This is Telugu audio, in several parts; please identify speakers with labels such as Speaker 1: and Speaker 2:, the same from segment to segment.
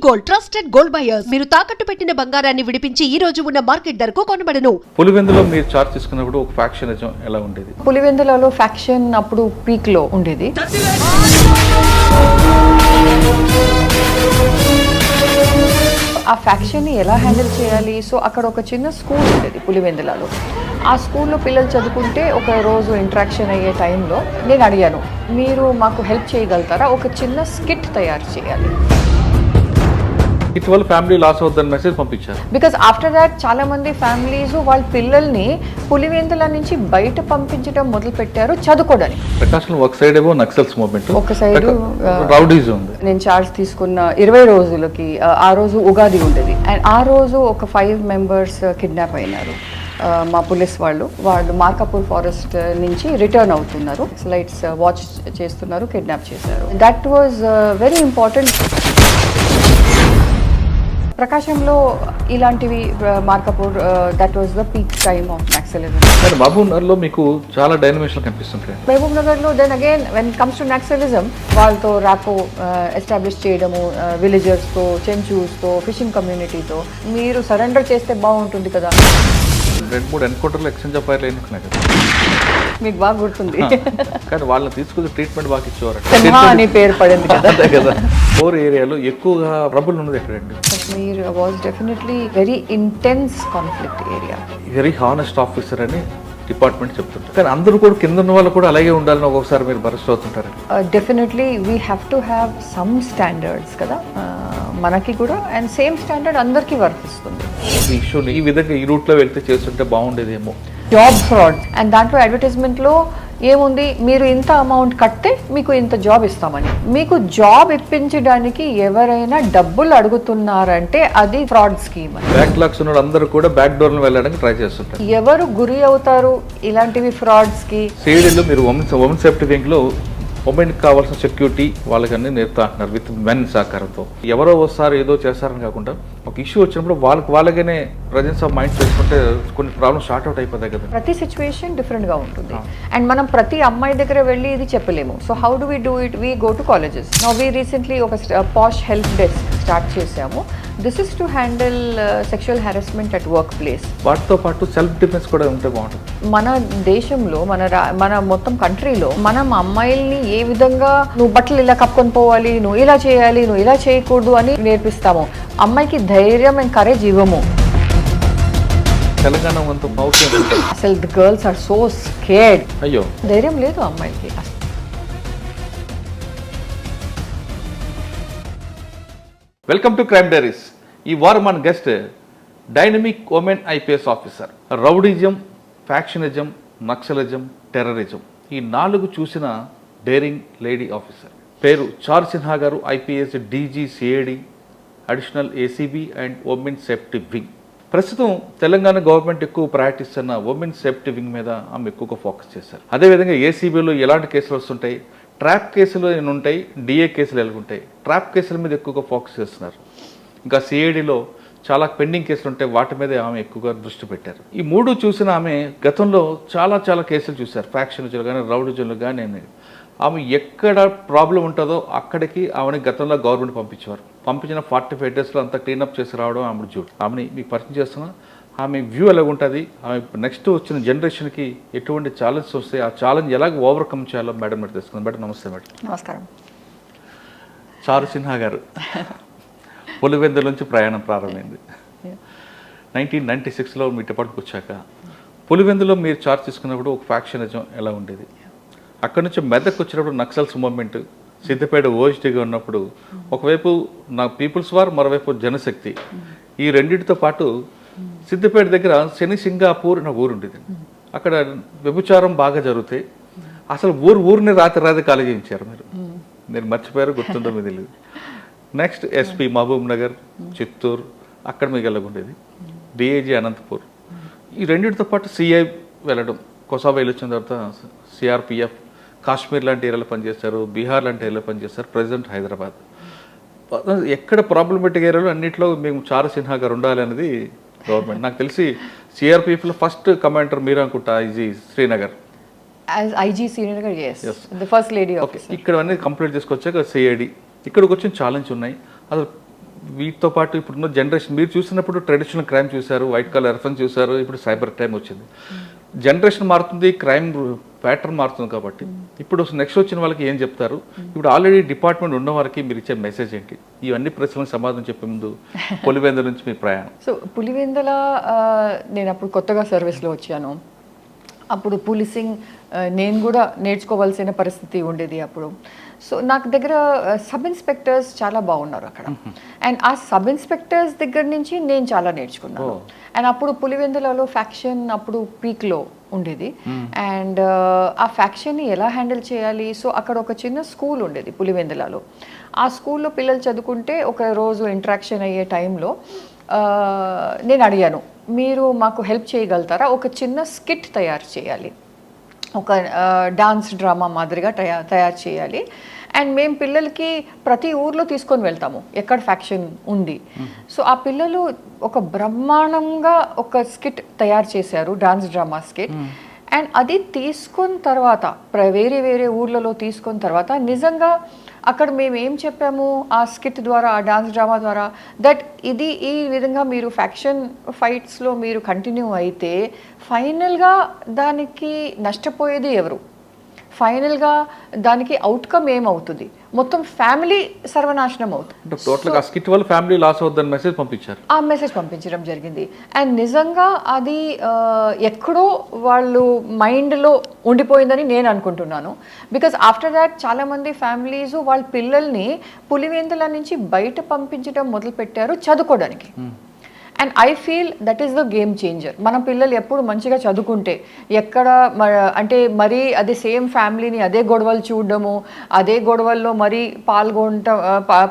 Speaker 1: గోల్డ్ ట్రస్టెడ్ గోల్డ్ బయర్స్ మీరు తాకట్టు పెట్టిన బంగారాన్ని విడిపించి ఈ రోజు ఉన్న మార్కెట్ ధరకు కొనబడను.
Speaker 2: పులివెందులో మీరు చార్జ్ తీసుకున్నప్పుడు ఒక ఫ్యాక్షనిజం ఎలా ఉండేది?
Speaker 3: పులివెందులలో ఫ్యాక్షన్ అప్పుడు పీక్ లో ఉండేది. ఆ ఫ్యాక్షన్ ని ఎలా హ్యాండిల్ చేయాలి? సో అక్కడ ఒక చిన్న స్కూల్ ఉండేది పులివెందులలో. ఆ స్కూల్లో పిల్లలు చదువుకుంటే ఒక రోజు ఇంటరాక్షన్ అయ్యే టైంలో నేను అడిగాను, మీరు మాకు హెల్ప్ చేయగలుగుతారా? ఒక చిన్న స్కిట్ తయారు చేయాలి.
Speaker 2: ఇటీవల ఫ్యామిలీ లాస్ అవుతుందని మెసేజ్ పంపించారు.
Speaker 3: బికాస్ ఆఫ్టర్ దాట్ చాలా మంది ఫ్యామిలీస్ వాళ్ళ పిల్లల్ని పులివెందుల నుంచి బయట పంపించడం మొదలు పెట్టారు చదువుకోవడానికి.
Speaker 2: ప్రకాశం ఒక సైడ్ ఏమో నక్సల్స్ మూవ్మెంట్,
Speaker 3: ఒక సైడ్
Speaker 2: రౌడీజం ఉంది.
Speaker 3: నేను చార్జ్ తీసుకున్న 20 రోజులకి ఆ రోజు ఉగాది ఉండేది. అండ్ ఆ రోజు ఒక 5 మెంబర్స్ కిడ్నాప్ అయినారు. మా పోలీస్ వాళ్ళు మార్కాపూర్ ఫారెస్ట్ నుంచి రిటర్న్ అవుతున్నారు, లైట్స్ వాచ్ చేస్తున్నారు, కిడ్నాప్ చేశారు. That was very important. ప్రకాశంలో ఇలాంటివి Markapur that was the peak time of naxalism.
Speaker 2: Mahabubnagar లో మీకు చాలా డైనమిక్స్ కనిపిస్తుంటాయి.
Speaker 3: మహబూబ్ నగర్ లో then again when comes to naxalism వాళ్ళతో ర్యాపో ఎస్టాబ్లిష్ చేయడము, విలేజర్స్ తో, చెంచూస్ తో, ఫిషింగ్ కమ్యూనిటీతో మీరు సరెండర్ చేస్తే బాగుంటుంది కదా.
Speaker 2: 2-3 ఎన్కౌంటర్లు ఎక్స్చేంజ్ ఆఫ్ ఫైర్ అయినాయి కదా,
Speaker 3: మీకు బాగా గుర్తుంది.
Speaker 2: కానీ వాళ్ళని తీసుకుని ట్రీట్మెంట్ బాగా ఇచ్చేవారు
Speaker 3: అని పేరు పడింది కదా.
Speaker 2: కదా. 4 ఏరియాలో ఎక్కువగా ట్రబుల్ ఉన్నది ఎక్కడండి?
Speaker 3: Kashmir was definitely very intense conflict area.
Speaker 2: Very honest officer అని డిపార్ట్మెంట్ చెప్తుంటారు, కానీ అందరూ కూడా కింద ఉన్న వాళ్ళు కూడా అలాగే ఉండాలని ఒక్కొక్కసారి మీరు బరస్ట్ అవుతుంటారు.
Speaker 3: Definitely we have to have some standards కదా మనకి కూడా, అండ్ సేమ్ స్టాండర్డ్ అందరికీ వర్తిస్తుంది.
Speaker 2: ఈ ఇష్యూని ఈ విధంగా ఈ రూట్లో వెళ్తే చేస్తుంటే బాగుండేదేమో.
Speaker 3: జాబ్ ఫ్రాడ్, అండ్ దాంట్లో అడ్వర్టైజ్మెంట్లో ఏముంది, మీరు ఇంత అమౌంట్ కడితే మీకు ఇంత జాబ్ ఇస్తామని. మీకు జాబ్ ఇప్పించడానికి ఎవరైనా డబ్బులు అడుగుతున్నారంటే అది ఫ్రాడ్ స్కీమ్.
Speaker 2: బ్యాక్లాగ్స్ ఉన్న అందరూ కూడా బ్యాక్ డోర్ వెళ్ళడానికి ట్రై చేస్తుంటారు.
Speaker 3: ఎవరు గురి అవుతారు ఇలాంటివి ఫ్రాడ్స్ కి?
Speaker 2: సిఐడిలో మీరు ఉమెన్ సేఫ్టీ వింగ్ లో ఉమెన్కి కావాల్సిన సెక్యూరిటీ వాళ్ళకన్నీ నేర్పుతా అంటున్నారు విత్ మెన్ సహకారంతో. ఎవరో వస్తారు ఏదో చేస్తారని కాకుండా ఒక ఇష్యూ వచ్చినప్పుడు వాళ్ళగానే ప్రజెన్స్ ఆఫ్ మైండ్ చేసుకుంటే కొన్ని ప్రాబ్లమ్స్ షార్ట్ అవుట్ అయిపోతాయి కదా.
Speaker 3: ప్రతి సిచ్యువేషన్ డిఫరెంట్ గా ఉంటుంది, అండ్ మనం ప్రతి అమ్మాయి దగ్గర వెళ్ళి ఇది చెప్పలేము. So how do we do it? We go to colleges. Now we recently ఒక పాష్ హెల్ప్ డెస్క్ స్టార్ట్ చేసాము. This is to handle sexual harassment at work place.
Speaker 2: వాటితో పాటు సెల్ఫ్ డిఫెన్స్ కూడా ఉంటే బాగుంటుంది.
Speaker 3: మన దేశంలో మన మొత్తం కంట్రీలో మనం అమ్మాయిల్ని ఏ విధంగా నువ్వు బట్టలు ఇలా కప్పుకొని పోవాలి, నువ్వు ఇలా చేయాలి, నువ్వు ఇలా చేయకూడదు అని నేర్పిస్తాము. అమ్మాయికి ధైర్యం అండ్ కరేజ్ ఇవ్వము.
Speaker 2: తెలంగాణ
Speaker 3: అసలు the girls are so scared.
Speaker 2: అయ్యో,
Speaker 3: ధైర్యం లేదు అమ్మాయికి.
Speaker 2: Welcome to crime diaries. ఈ వారం మన guest dynamic women IPS officer. Rowdyism, factionism, naxalism, terrorism ఈ 4 చూసిన డేరింగ్ లేడీ ఆఫీసర్. పేరు చారు సిన్హా గారు. IPS DG CAD additional ACB and women safety wing. ప్రస్తుతం తెలంగాణ గవర్నమెంట్ ఎక్కువ ప్రయారిటిస్తున్న ఉమెన్ సేఫ్టీ వింగ్ మీద ఆమె ఎక్కువగా ఫోకస్ చేశారు. అదేవిధంగా ACBలో ఎలాంటి కేసులు వస్తుంటాయి, ట్రాప్ కేసులు ఎన్ని ఉంటాయి, DA కేసులు ఎలాగుంటాయి, ట్రాప్ కేసుల మీద ఎక్కువగా ఫోకస్ చేస్తున్నారు. ఇంకా CADలో చాలా పెండింగ్ కేసులు ఉంటాయి, వాటి మీద ఆమె ఎక్కువగా దృష్టి పెట్టారు. ఈ 3 చూసిన ఆమె గతంలో చాలా కేసులు చూశారు. ఫ్యాక్షనిజంలు కానీ, రౌడిజంలు కానీ. ఆమె ఎక్కడ ప్రాబ్లం ఉంటుందో అక్కడికి ఆమెని గతంలో గవర్నమెంట్ పంపించేవారు. పంపించిన 45 డేస్లో అంతా క్లీనప్ చేసి రావడం ఆమె జూడు. ఆమెని మీకు పరిచయం చేస్తున్నా. ఆమె వ్యూ ఎలాగుంటుంది, ఆమె నెక్స్ట్ వచ్చిన జనరేషన్కి ఎటువంటి ఛాలెంజ్ వస్తాయి, ఆ ఛాలెంజ్ ఎలాగ ఓవర్కమ్ చేయాలో మేడం మీరు తెలుసుకుందాం. మేడం నమస్తే. మేడం
Speaker 3: నమస్కారం.
Speaker 2: చారు సిన్హా గారు, పులివెందుల నుంచి ప్రయాణం ప్రారంభమైంది. 1996లో మీ డిపార్ట్మెంట్కి వచ్చాక పులివెందులో మీరు చార్జ్ తీసుకున్నప్పుడు ఒక ఫ్యాక్షనిజం ఎలా ఉండేది? అక్కడి నుంచి మెదక్ వచ్చినప్పుడు నక్సల్స్ మూవ్మెంట్, సిద్దిపేట ఓఎస్టీగా ఉన్నప్పుడు ఒకవైపు నా పీపుల్స్ వార్, మరోవైపు జనశక్తి. ఈ రెండింటితో పాటు సిద్దిపేట దగ్గర శని సింగాపూర్ అనే ఊరు ఉండేది. అక్కడ వ్యభిచారం బాగా జరుగుతాయి. అసలు ఊరిని రాత్రి ఖాళీ చేయించారు మీరు. నేను మర్చిపోయారు, గుర్తుందో మీద తెలియదు. నెక్స్ట్ SP మహబూబ్ నగర్, చిత్తూరు, అక్కడ మీకు వెళ్ళకుండేది. DIG అనంతపూర్. ఈ రెండింటితో పాటు CI వెళ్ళడం, కొసాబా వెళ్ళి వచ్చిన తర్వాత CRPF, కాశ్మీర్ లాంటి ఏరియాలో పనిచేస్తారు, బీహార్ లాంటి ఏరియాలో పనిచేస్తారు, ప్రెసిడెంట్ హైదరాబాద్. ఎక్కడ ప్రాబ్లమేటిక్ ఏరియాలో అన్నింటిలో మేము చారు సిన్హా గారు ఉండాలి అనేది గవర్నమెంట్. నాకు తెలిసి CRPFలో ఫస్ట్ కమాండర్ మీరు అనుకుంటా, ఇది శ్రీనగర్.
Speaker 3: యాజ్ ఐజీ సీనియర్గా ది ఫస్ట్ లేడీ
Speaker 2: ఓకే, ఇక్కడ అన్నీ కంప్లీట్ చేసుకొచ్చాక సిఐడి ఇక్కడికి వచ్చిన ఛాలెంజ్ ఉన్నాయి. అసలు వీటితో పాటు ఇప్పుడున్న జనరేషన్ మీరు చూసినప్పుడు ట్రెడిషనల్ క్రైమ్ చూశారు, వైట్ కాలర్ ఎర్ఫన్ చూశారు, ఇప్పుడు సైబర్ క్రైమ్ వచ్చింది. జనరేషన్ మారుతుంది, క్రైమ్ ప్యాటర్న్ మారుతుంది. కాబట్టి ఇప్పుడు నెక్స్ట్ వచ్చిన వాళ్ళకి ఏం చెప్తారు? ఇప్పుడు ఆల్రెడీ డిపార్ట్మెంట్ ఉన్న వారికి మీరు ఇచ్చే మెసేజ్ ఏంటి? ఇవన్నీ ప్రశ్నలకు సమాధానం చెప్పే ముందు పులివెందుల నుంచి మీ ప్రయాణం.
Speaker 3: సో పులివెందుల నేను అప్పుడు కొత్తగా సర్వీస్లో వచ్చాను. అప్పుడు పోలీసింగ్ నేను కూడా నేర్చుకోవాల్సిన పరిస్థితి ఉండేది అప్పుడు. సో నాకు దగ్గర సబ్ ఇన్స్పెక్టర్స్ చాలా బాగున్నారు అక్కడ. అండ్ ఆ సబ్ ఇన్స్పెక్టర్స్ దగ్గర నుంచి నేను చాలా నేర్చుకున్నాను. అండ్ అప్పుడు పులివెందులలో ఫ్యాక్షన్ అప్పుడు పీక్లో ఉండేది. అండ్ ఆ ఫ్యాక్షన్ని ఎలా హ్యాండిల్ చేయాలి? సో అక్కడ ఒక చిన్న స్కూల్ ఉండేది పులివెందులలో. ఆ స్కూల్లో పిల్లలు చదువుకుంటే ఒక రోజు ఇంటరాక్షన్ అయ్యే టైంలో నేను అడిగాను, మీరు మాకు హెల్ప్ చేయగలుగుతారా? ఒక చిన్న స్కిట్ తయారు చేయాలి, ఒక డాన్స్ డ్రామా మాదిరిగా తయారు చేయాలి. అండ్ మేము పిల్లలకి ప్రతి ఊర్లో తీసుకొని వెళ్తాము ఎక్కడ ఫ్యాక్షన్ ఉంది. సో ఆ పిల్లలు ఒక బ్రహ్మాండంగా ఒక స్కిట్ తయారు చేశారు, డాన్స్ డ్రామా స్కిట్. అండ్ అది తీసుకున్న తర్వాత వేరే వేరే ఊర్లలో తీసుకున్న తర్వాత నిజంగా అక్కడ మేము ఏం చెప్పాము ఆ స్కిట్ ద్వారా, ఆ డాన్స్ డ్రామా ద్వారా, దట్ ఇది ఈ విధంగా మీరు ఫ్యాక్షన్ ఫైట్స్లో మీరు కంటిన్యూ అయితే ఫైనల్గా దానికి నష్టపోయేది ఎవరు? ఫైనల్గా దానికి అవుట్కమ్ ఏమవుతుంది? మొత్తం ఫ్యామిలీ సర్వనాశనం అవుతుంది.
Speaker 2: టోటల్గా స్కిట్ వల్ల ఫ్యామిలీ లాస్ అవుతుందని మెసేజ్ పంపించారు.
Speaker 3: ఆ మెసేజ్ పంపించడం జరిగింది. అండ్ నిజంగా అది ఎక్కడో వాళ్ళు మైండ్లో ఉండిపోయిందని నేను అనుకుంటున్నాను. బికాజ్ ఆఫ్టర్ దాట్ చాలామంది ఫ్యామిలీస్ వాళ్ళ పిల్లల్ని పులివెందుల నుంచి బయట పంపించడం మొదలుపెట్టారు చదువుకోవడానికి. And I feel that is the game changer. మన పిల్లలు ఎప్పుడు మంచిగా చదువుకుంటే ఎక్కడ అంటే మరీ అదే సేమ్ ఫ్యామిలీని అదే గొడవలు చూడడము, అదే గొడవల్లో మరీ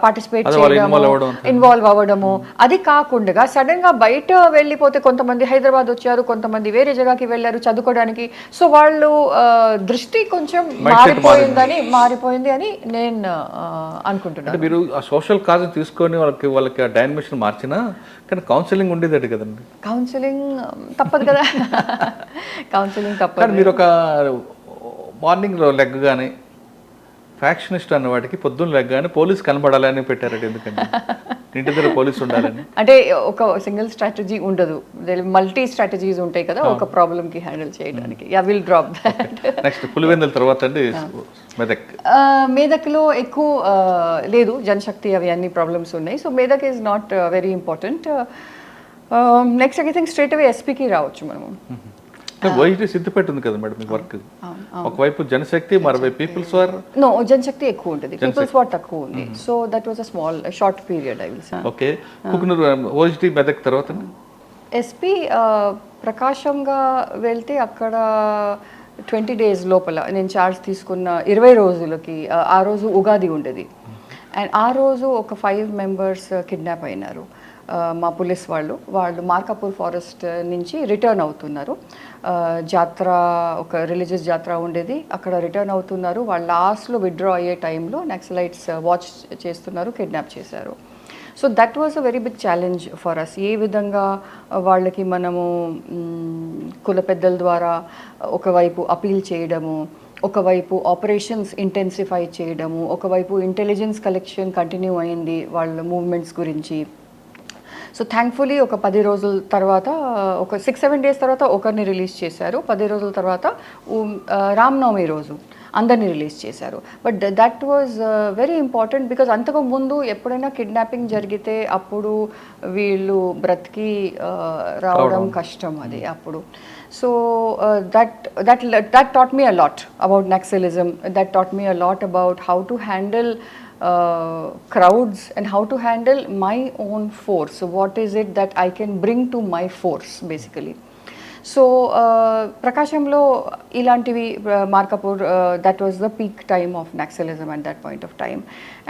Speaker 3: పార్టిసిపేట్ చేయడము, ఇన్వాల్వ్ అవ్వడము, అది కాకుండా సడన్గా బయట వెళ్ళిపోతే కొంతమంది హైదరాబాద్ వచ్చారు, కొంతమంది వేరే జగకి వెళ్ళారు చదువుకోవడానికి. సో వాళ్ళు దృష్టి కొంచెం మారిపోయింది అని నేను అనుకుంటున్నాను.
Speaker 2: మీరు ఆ సోషల్ కాజ్ తీసుకొని వాళ్ళకి ఆ డైమెన్షన్ మార్చినా కానీ కౌన్సిలింగ్ ఉండేది కదండి.
Speaker 3: కౌన్సిలింగ్ తప్పదు కదా, కౌన్సిలింగ్ తప్పదు.
Speaker 2: మీరు ఒక మార్నింగ్ లెగ్గగానే ఫ్యాక్షనిస్ట్ అన్న వాటికి పొద్దున్న లెగ్గానే పోలీస్ కనబడాలని పెట్టారండి. ఎందుకంటే ఇంటి దగ్గర పోలీస్ ఉండాలని.
Speaker 3: అంటే ఒక సింగిల్ స్ట్రాటజీ ఉండదు, మల్టీ స్ట్రాటజీస్ ఉంటాయి కదా ఒక ప్రాబ్లమ్ కి హ్యాండిల్ చేయడానికి. Yeah will drop that.
Speaker 2: Next Pulivendula తర్వాత అండి మెదక్.
Speaker 3: మేదక్లో ఎక్కువ లేదు, జనశక్తి అవి అన్ని ప్రాబ్లమ్స్ ఉన్నాయి. So Medak is not very important. Next I think straight away ఎస్పీకి రావచ్చు మనము.
Speaker 2: వైట్ సిద్దిపేట ఉంది కదా మేడం మీ వర్క్. ఒకవైపు జనశక్తి, మరోవైపు పీపుల్స్ వార్.
Speaker 3: నో, జనశక్తి ఎక్కువ ఉంటుంది, పీపుల్స్ వార్ తక్కువ ఉంది. So that was a small short period I will say.
Speaker 2: Okay, Kukunuru ఓజిటి మెదక్ తర్వాత
Speaker 3: ఎస్పీ ప్రకాశంగా వెళ్తే అక్కడ 20 days లోపల నేను ఛార్జ్ తీసుకున్న 20 రోజులకి ఆ రోజు ఉగాది ఉండేది. అండ్ ఆ రోజు ఒక 5 members కిడ్నాప్ అయినారు. మా పోలీస్ వాళ్ళు మార్కాపూర్ ఫారెస్ట్ నుంచి రిటర్న్ అవుతున్నారు. జాతర, ఒక రిలీజియస్ జాతర ఉండేది, అక్కడ రిటర్న్ అవుతున్నారు. వాళ్ళు లాస్ట్లో విత్డ్రా అయ్యే టైంలో నక్సలైట్స్ వాచ్ చేస్తున్నారు, కిడ్నాప్ చేశారు. So that was a very big challenge for us. ఏ విధంగా వాళ్ళకి మనము కుల పెద్దల ద్వారా ఒకవైపు అపీల్ చేయడము, ఒకవైపు ఆపరేషన్స్ ఇంటెన్సిఫై చేయడము, ఒకవైపు ఇంటెలిజెన్స్ కలెక్షన్ కంటిన్యూ అయింది వాళ్ళ మూవ్మెంట్స్ గురించి. సో థ్యాంక్ఫుల్లీ ఒక 10 రోజుల తర్వాత, ఒక 6-7 days తర్వాత ఒకరిని రిలీజ్ చేశారు. 10 రోజుల తర్వాత రామ్నవమి రోజు అందరినీ రిలీజ్ చేశారు. But that was very important because అంతకు ముందు ఎప్పుడైనా కిడ్నాపింగ్ జరిగితే అప్పుడు వీళ్ళు బ్రతికి రావడం కష్టం అది అప్పుడు. So that taught me a lot about Naxalism. That taught me a lot about how to handle crowds and how to handle my own force. So what is it that I can bring to my force basically. So ప్రకాశంలో ఇలాంటివి Markapur, that was the peak time of naxalism at that point of time.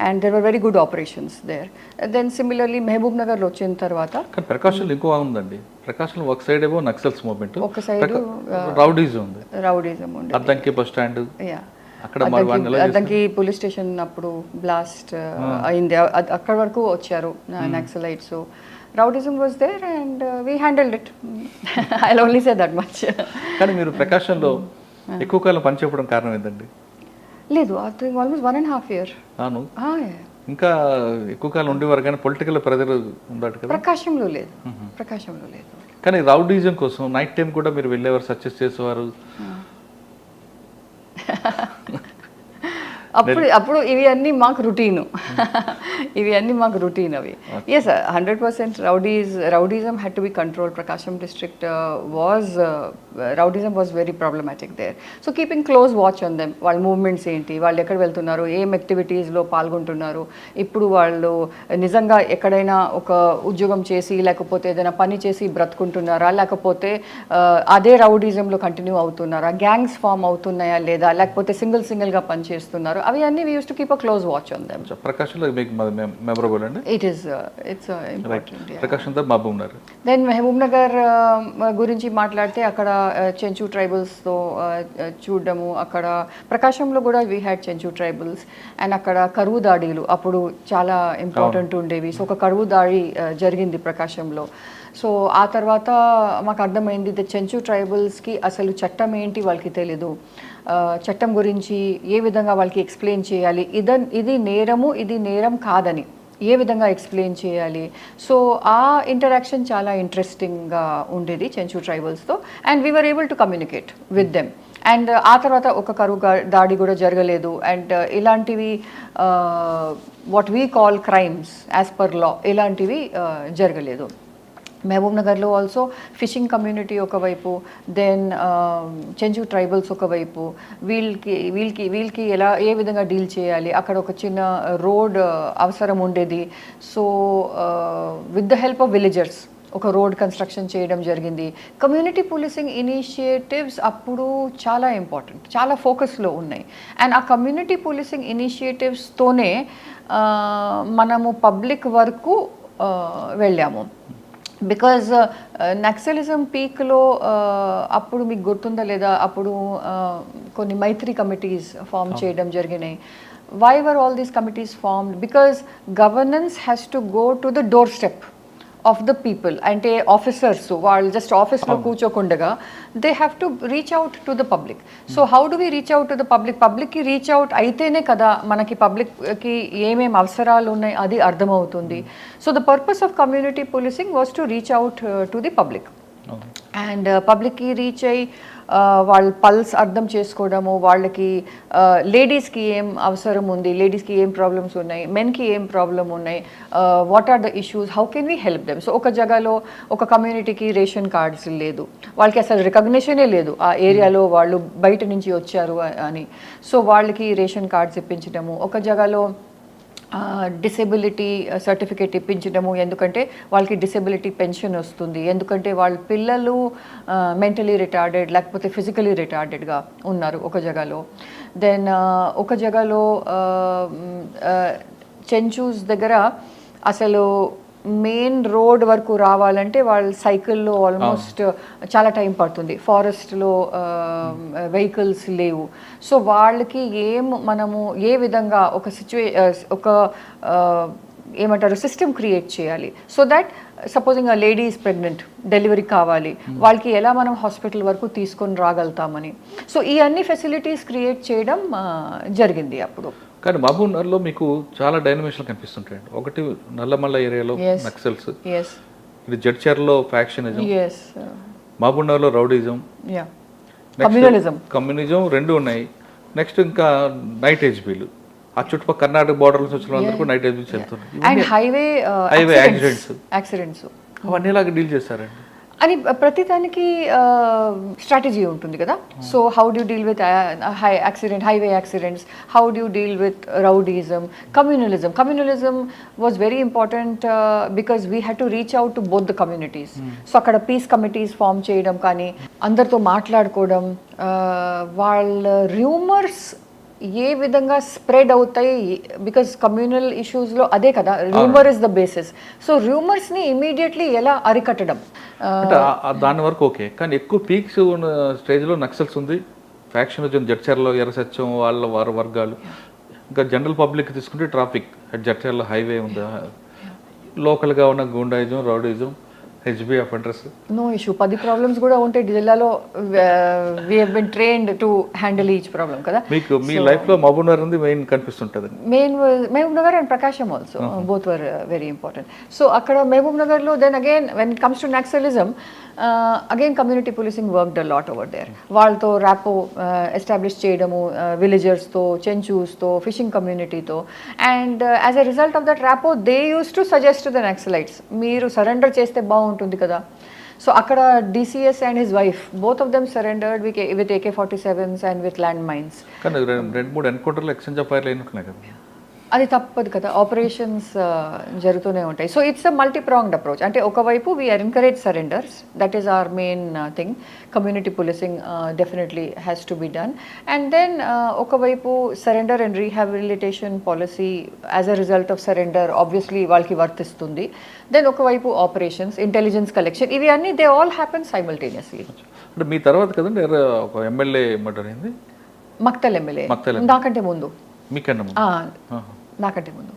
Speaker 3: And there were very good operations there. Then similarly మహబూబ్ నగర్లో వచ్చిన తర్వాత
Speaker 2: ప్రకాశంలో ఇంకో ఉందండి. ప్రకాశంలో ఒక సైడ్ ఏమో నక్సల్స్ మూవ్మెంట్,
Speaker 3: ఒక సైడ్
Speaker 2: రౌడీజం ఉంది. Addanki bus stand,
Speaker 3: Addanki police station అప్పుడు బ్లాస్ట్ అయింది, అక్కడ వరకు వచ్చారు Naxalites. Rowdyism was there and we handled it. I'll only say that much.
Speaker 2: కానీ మీరు ప్రకాశంలో ఎక్కువ కాలం పనిచేయడం కారణం ఏంటండి?
Speaker 3: లేదు, ఆల్మోస్ట్ 1.5 year.
Speaker 2: అవును, ఇంకా ఎక్కువ కాలం ఉండేవారు కానీ పొలిటికల్ ప్రెజర్ ఉండదు కదా?
Speaker 3: ప్రకాశంలో లేదు, ప్రకాశంలో లేదు.
Speaker 2: కానీ రౌడీజం కోసం నైట్ టైం కూడా మీరు వెళ్ళేవారు, సక్సెస్ చేసేవారు.
Speaker 3: అప్పుడు ఇవి అన్నీ మాకు రొటీను. ఇవి అన్నీ మాకు రొటీన్ అవి. Yes, 100% rowdyism had to be control. Prakasam district rowdyism was very problematic there. So keeping close watch on them. వాళ్ళ మూవ్మెంట్స్ ఏంటి, వాళ్ళు ఎక్కడ వెళ్తున్నారు, ఏం యాక్టివిటీస్లో పాల్గొంటున్నారు, ఇప్పుడు వాళ్ళు నిజంగా ఎక్కడైనా ఒక ఉద్యోగం చేసి లేకపోతే ఏదైనా పని చేసి బ్రతుకుంటున్నారా, లేకపోతే అదే రౌడీజంలో కంటిన్యూ అవుతున్నారా, గ్యాంగ్స్ ఫామ్ అవుతున్నాయా లేదా, లేకపోతే సింగిల్గా పనిచేస్తున్నారు, అవి అన్ని we used to keep a close watch on them.
Speaker 2: ప్రకాశంలో మీకు మెమరబుల్ అండి?
Speaker 3: It's important.
Speaker 2: ప్రకాశంతో మహబూబ్ నగర్.
Speaker 3: దెన్ మహబూబ్ నగర్ గురించి మాట్లాడితే అక్కడ చెంచు ట్రైబల్స్తో చూడడము, అక్కడ ప్రకాశంలో కూడా we had Chenchu tribals. And అక్కడ కరువు దాడులు అప్పుడు చాలా ఇంపార్టెంట్ ఉండేవి. సో ఒక కరువు దాడి జరిగింది ప్రకాశంలో. సో ఆ తర్వాత మాకు అర్థమైంది చెంచు ట్రైబల్స్కి అసలు చట్టం ఏంటి వాళ్ళకి తెలీదు, చట్టం గురించి ఏ విధంగా వాళ్ళకి ఎక్స్ప్లెయిన్ చేయాలి, ఇది నేరము, ఇది నేరం కాదని ఏ విధంగా ఎక్స్ప్లెయిన్ చేయాలి. సో ఆ ఇంటరాక్షన్ చాలా ఇంట్రెస్టింగ్గా ఉండేది చెంచు ట్రైబల్స్తో. And we were able to communicate with them. And ఆ తర్వాత ఒక కరువు దాడి కూడా జరగలేదు. అండ్ ఇలాంటివి what we call crimes as per law ఇలాంటివి జరగలేదు. మహబూబ్ నగర్లో ఆల్సో ఫిషింగ్ కమ్యూనిటీ ఒకవైపు, దెన్ చెంచు ట్రైబల్స్ ఒకవైపు, వీళ్ళకి ఏ విధంగా డీల్ చేయాలి, అక్కడ ఒక చిన్న రోడ్ అవసరం ఉండేది. So with the help of villagers ఒక రోడ్ కన్స్ట్రక్షన్ చేయడం జరిగింది. కమ్యూనిటీ పోలీసింగ్ ఇనిషియేటివ్స్ అప్పుడు చాలా ఇంపార్టెంట్, చాలా ఫోకస్లో ఉన్నాయి. అండ్ ఆ కమ్యూనిటీ పోలీసింగ్ ఇనిషియేటివ్స్తోనే మనము పబ్లిక్ వరకు వెళ్ళాము. బికాజ్ నక్సలిజం పీక్లో అప్పుడు మీకు గుర్తుందా లేదా, అప్పుడు కొన్ని మైత్రి కమిటీస్ ఫామ్ చేయడం జరిగినాయి. Why were all these committees formed? Because governance has to go to the door step of the people. అంటే ఆఫీసర్స్ వాళ్ళు జస్ట్ ఆఫీస్లో కూర్చోకుండగా they have to reach out to the public. So how do we reach out to the public? పబ్లిక్కి రీచ్ అవుట్ అయితేనే కదా మనకి పబ్లిక్కి ఏమేమి అవసరాలు ఉన్నాయి అది అర్థమవుతుంది. So the purpose of community policing was to reach out to the public. And పబ్లిక్కి రీచ్ అయ్యి వాళ్ళ పల్స్ అర్థం చేసుకోవడము, వాళ్ళకి లేడీస్కి ఏం అవసరం ఉంది, లేడీస్కి ఏం ప్రాబ్లమ్స్ ఉన్నాయి, మెన్కి ఏం ప్రాబ్లమ్ ఉన్నాయి, what are the issues, how can we help them. So ఒక జగాలో ఒక కమ్యూనిటీకి రేషన్ కార్డ్స్ లేదు, వాళ్ళకి అసలు రికగ్నిషనే లేదు ఆ ఏరియాలో వాళ్ళు బయట నుంచి వచ్చారు అని. సో వాళ్ళకి రేషన్ కార్డ్స్ ఇప్పించడము, ఒక జగాలో డిసేబిలిటీ సర్టిఫికేట్ ఇప్పించడము, ఎందుకంటే వాళ్ళకి డిసేబిలిటీ పెన్షన్ వస్తుంది, ఎందుకంటే వాళ్ళ పిల్లలు మెంటలీ రిటార్డెడ్ లేకపోతే ఫిజికలీ రిటార్డెడ్గా ఉన్నారు ఒక జగాలో. దెన్ ఒక జగాలో చెంచూస్ దగ్గర అసలు మెయిన్ రోడ్ వరకు రావాలంటే వాళ్ళ సైకిల్లో ఆల్మోస్ట్ చాలా టైం పడుతుంది, ఫారెస్ట్లో వెహికల్స్ లేవు. సో వాళ్ళకి మనము ఏ విధంగా ఒక ఏమంటారు సిస్టమ్ క్రియేట్ చేయాలి. సో దట్ సపోజింగ్ ఆ లేడీ ఈజ్ ప్రెగ్నెంట్, డెలివరీ కావాలి, వాళ్ళకి ఎలా మనం హాస్పిటల్ వరకు తీసుకొని రాగలుగుతామని. సో ఈ అన్ని ఫెసిలిటీస్ క్రియేట్ చేయడం జరిగింది అప్పుడు.
Speaker 2: కానీ మహబూబ్ నగర్లో మీకు చాలా డైనమిక్స్లు కనిపిస్తుంటాయండి. ఒకటి నల్లమల్ల ఏరియాలో నక్సల్స్, ఇది జడ్చర్లో ఫ్యాక్షనిజం, మహబూబ్ నగర్లో రౌడీజం, కమ్యూనిజం రెండు ఉన్నాయి. నెక్స్ట్ ఇంకా నైట్ హెచ్బీలు, ఆ చుట్టుపక్కల కర్ణాటక బోర్డర్ నుంచి వచ్చిన అందరికీ నైట్ హెచ్బీలు వెళ్తున్నాయి.
Speaker 3: అండ్ హైవే యాక్సిడెంట్స్
Speaker 2: అవన్నీ ఇలాగ డీల్ చేస్తారండి.
Speaker 3: అని ప్రతిదానికి స్ట్రాటజీ ఉంటుంది కదా. So how do deal with highway accidents, how do deal with rowdyism, communalism was very important because we had to reach out to both the communities. So అక్కడ పీస్ కమిటీస్ ఫామ్ చేయడం కానీ, అందరితో మాట్లాడుకోవడం, వాళ్ళ రూమర్స్ ఏ విధంగా స్ప్రెడ్ అవుతాయి, బికాస్ కమ్యూనల్ ఇష్యూస్లో అదే కదా, rumour is the basis. So రూమర్స్ని ఇమీడియట్లీ ఎలా అరికట్టడం,
Speaker 2: అంటే దాని వరకు ఓకే. కానీ ఎక్కువ పీక్స్ ఉన్న స్టేజ్లో నక్సల్స్ ఉంది, ఫ్యాక్షనిజం, జడ్చర్లో ఎర్రసత్యం వారి వర్గాలు, ఇంకా జనరల్ పబ్లిక్ తీసుకుంటే ట్రాఫిక్, జడ్చర్లో హైవే ఉంది, లోకల్గా ఉన్న goondaism, rowdyism, HB offenders?
Speaker 3: No issue. 10 problems కూడా ఉంటాయి జిల్లాలో. We have been trained to handle each problem కదా.
Speaker 2: మీకు మీ లైఫ్లో మహబూబ్నగర్ ఉంది మెయిన్ కనిపిస్తుంటుంది.
Speaker 3: Mahabubnagar and Prakasam also both were very important. So అక్కడ మహబూబ్ నగర్లో then again when it comes to naxalism, again community policing worked a lot over there. వాళ్ళతో ర్యాపో ఎస్టాబ్లిష్ చేయడము, విలేజర్స్తో, చెంచూస్తో, ఫిషింగ్ కమ్యూనిటీతో. And as a result of that rapport they use to suggest to the naxalites, మీరు సరెండర్ చేస్తే బాగుంటుంది కదా. సో అక్కడ DCS and his wife, both of them surrendered with AK-47s and with land mines.
Speaker 2: కానీ 2-3 ఎన్కౌంటర్లు ఎక్స్చేంజ్ ఆఫ్ ఫైర్లు అయినట్టున్నాయి కదా.
Speaker 3: అది తప్పదు కదా, ఆపరేషన్స్ జరుగుతూనే ఉంటాయి. So it's a multi pronged approach. అంటే ఒకవైపు we are encourage surrenders, that is our main thing. Community policing definitely has to be done. And then ఒకవైపు surrender and rehabilitation policy as a result of surrender obviously వాళ్ళకి వర్తిస్తుంది. దెన్ ఒకవైపు ఆపరేషన్స్, ఇంటెలిజెన్స్ కలెక్షన్, ఇవి అన్నీ దే ఆల్ హ్యాపెన్ సైమల్టేనియస్లీ.
Speaker 2: అంటే మీ తర్వాత కదండి ఒక ఎమ్మెల్యే మర్డర్ అయింది,
Speaker 3: మక్తల్ ఎమ్మెల్యే. నాకంటే ముందు.
Speaker 2: మీకన్నా
Speaker 3: నాకంటే ముందు.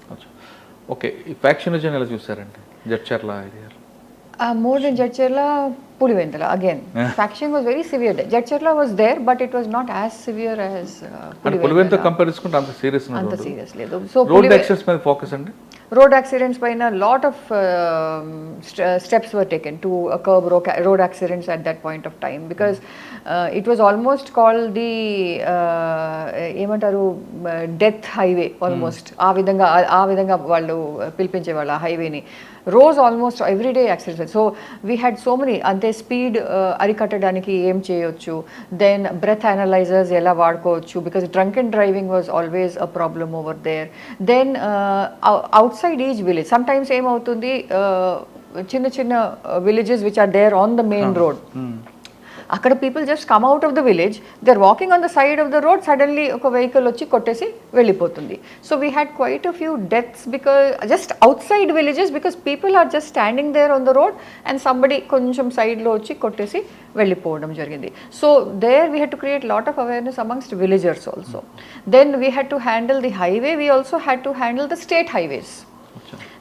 Speaker 2: ఓకే, ఈ ఫ్యాక్షనిజం ఎలా చూసారండి జడ్చర్ల ఏరియాలో?
Speaker 3: More than Jadcherla, Pulivendula again faction was very severe. Jadcherla was there but it was not as severe as
Speaker 2: Pulivendula compare చేసుకుంటే అంత సీరియస్
Speaker 3: లేదు. సో
Speaker 2: రోడ్ యాక్సిడెంట్స్ మీద ఫోకస్ అండి.
Speaker 3: రోడ్ యాక్సిడెంట్స్ పైన lot of steps were taken to curb road accidents at that point of time, because it was almost called the ఏమంటారు డెత్ హైవే ఆల్మోస్ట్. ఆ విధంగా వాళ్ళు పిలిపించేవాళ్ళు ఆ హైవేని. రోజ్ almost everyday accidents. So we had so many. అంతే స్పీడ్ అరికట్టడానికి ఏం చేయొచ్చు, దెన్ బ్రెత్ అనలైజర్స్ ఎలా వాడుకోవచ్చు, because drunk and driving was always a problem over there. Then outside each village sometimes ఏమవుతుంది, చిన్న చిన్న villages which are there on the main road, అక్కడ people just come out of the village, they are walking on the side of the road, suddenly ఒక వెహికల్ వచ్చి కొట్టేసి వెళ్ళిపోతుంది. So we had quite a few deaths because just out side villages, because people are just standing there on the road and somebody కొంచెం సైడ్లో వచ్చి కొట్టేసి వెళ్ళిపోవడం జరిగింది. So there we had to create lot of awareness amongst villagers also. Then we had to handle the highway, we also had to handle the state highways,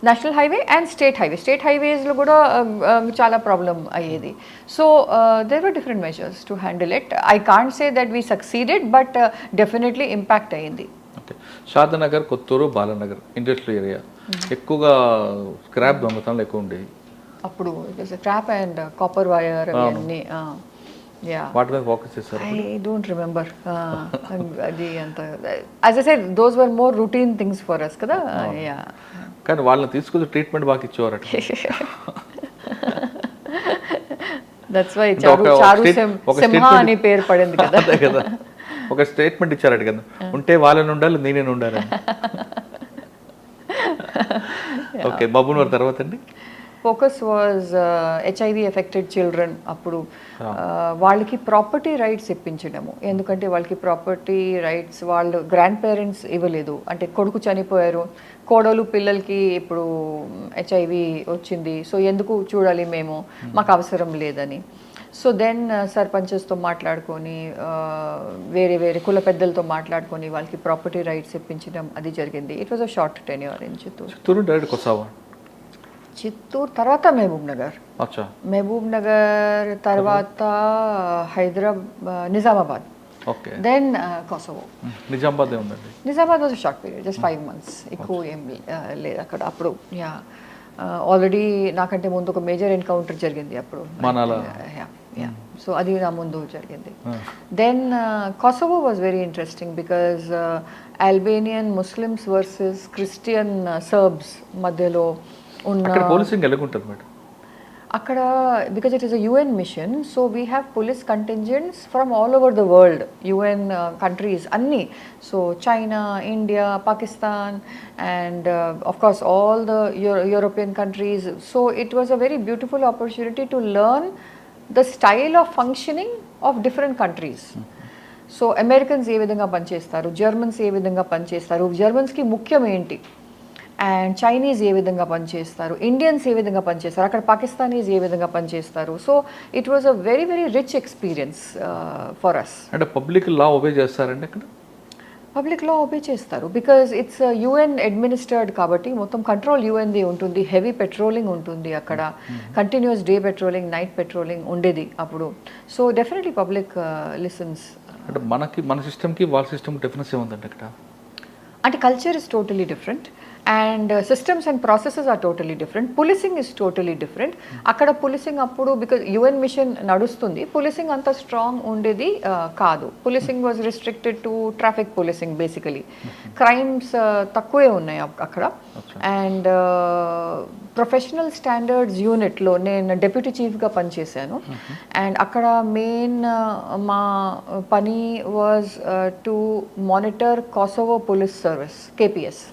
Speaker 3: national highway and state highway. State హైవేస్లో కూడా చాలా ప్రాబ్లం అయ్యేది. So there were different measures to handle it. I can't say that we succeeded, but definitely impact అయ్యింది.
Speaker 2: Okay, Shadnagar, Kothur, Balanagar industrial area ఎక్కువగా స్క్రాప్ దొంగతనాలు ఎక్కువ ఉండేవి
Speaker 3: అప్పుడు. స్క్రాప్ అండ్ కాపర్ వైర్ అవన్నీ.
Speaker 2: వాటి మీద ఫోకస్ చేశారు.
Speaker 3: ఐ డోంట్ రిమెంబర్ అది అంత. As I said those were more routine things for us కదా.
Speaker 2: కానీ వాళ్ళని తీసుకుని ట్రీట్మెంట్ బాగా ఇచ్చేవారట.
Speaker 3: దట్స్ వై చారు సింహ అని పేరు పడింది కదా.
Speaker 2: అదే కదా, ఒక స్టేట్మెంట్ ఇచ్చారట కదా, ఉంటే వాళ్ళని ఉండాలి నేనే ఉండాలి. ఓకే, మహబూబ్నగర్ తర్వాత అండి?
Speaker 3: Focus was HIV affected children. అప్పుడు వాళ్ళకి ప్రాపర్టీ రైట్స్ ఇప్పించడము. ఎందుకంటే వాళ్ళకి ప్రాపర్టీ రైట్స్ వాళ్ళు గ్రాండ్ పేరెంట్స్ ఇవ్వలేదు. అంటే కొడుకు చనిపోయారు, కోడలు పిల్లలకి ఇప్పుడు HIV వచ్చింది, సో ఎందుకు చూడాలి మేము, మాకు అవసరం లేదని. సో దెన్ సర్పంచెస్తో మాట్లాడుకొని, వేరే వేరే కుల పెద్దలతో మాట్లాడుకొని వాళ్ళకి ప్రాపర్టీ రైట్స్ ఇప్పించడం అది జరిగింది. It was a short tenure in Chittoor.
Speaker 2: Direct Kosovo?
Speaker 3: Chittoor తర్వాత మహబూబ్ నగర్. మహబూబ్ నగర్ తర్వాత Nizamabad, then Kosovo. Nizamabad was short period, just 5 months. ఎక్కువ ఏం లేదు అక్కడ అప్పుడు. ఆల్రెడీ నాకంటే ముందు ఒక మేజర్ ఎన్కౌంటర్ జరిగింది అప్పుడు. సో అది నా ముందు జరిగింది. Then Kosovo was very interesting because Albanian Muslims versus Christian Serbs మధ్యలో ఉన్న
Speaker 2: పోలీసింగ్ ఎలా ఉంటుంది మేడం
Speaker 3: అక్కడ? Because it is a UN mission, so we have police contingents from all over the world, UN countries అన్నీ. So China, India, Pakistan and of course all the European countries. So it was a very beautiful opportunity to learn the style of functioning of different countries. So Americans ఏ విధంగా పనిచేస్తారు, జర్మన్స్ ఏ విధంగా పనిచేస్తారు, జర్మన్స్కి ముఖ్యం ఏంటి, అండ్ చైనీస్ ఏ విధంగా పనిచేస్తారు, ఇండియన్స్ ఏ విధంగా పనిచేస్తారు, అక్కడ పాకిస్తానీస్ ఏ విధంగా పనిచేస్తారు. So it was a very very rich experience for us.
Speaker 2: అంటే పబ్లిక్ లా ఒబే చేస్తారండి అక్కడ?
Speaker 3: పబ్లిక్ లా ఒబే చేస్తారు బికాజ్ ఇట్స్ యుఎన్ అడ్మినిస్టర్డ్ కాబట్టి మొత్తం కంట్రోల్ యుఎన్ది ఉంటుంది, హెవీ పెట్రోలింగ్ ఉంటుంది అక్కడ, continuous day patrolling, night patrolling ఉండేది అప్పుడు. So definitely public listens.
Speaker 2: అంటే మన సిస్టమ్కి వాళ్ళ సిస్టమ్ డిఫరెన్స్ ఏముందండి అక్కడ?
Speaker 3: అంటే culture is totally different and systems and processes are totally different. Policing is totally different. అక్కడ పోలీసింగ్ అప్పుడు బికాజ్ యుఎన్ మిషన్ నడుస్తుంది, పోలీసింగ్ అంత స్ట్రాంగ్ ఉండేది కాదు. Policing was restricted to traffic policing basically. Crimes తక్కువే ఉన్నాయి అక్కడ. అండ్ ప్రొఫెషనల్ స్టాండర్డ్స్ యూనిట్లో నేను డెప్యూటీ చీఫ్గా పనిచేశాను. అండ్ అక్కడ మెయిన్ మా పని was to monitor Kosovo police service, KPS.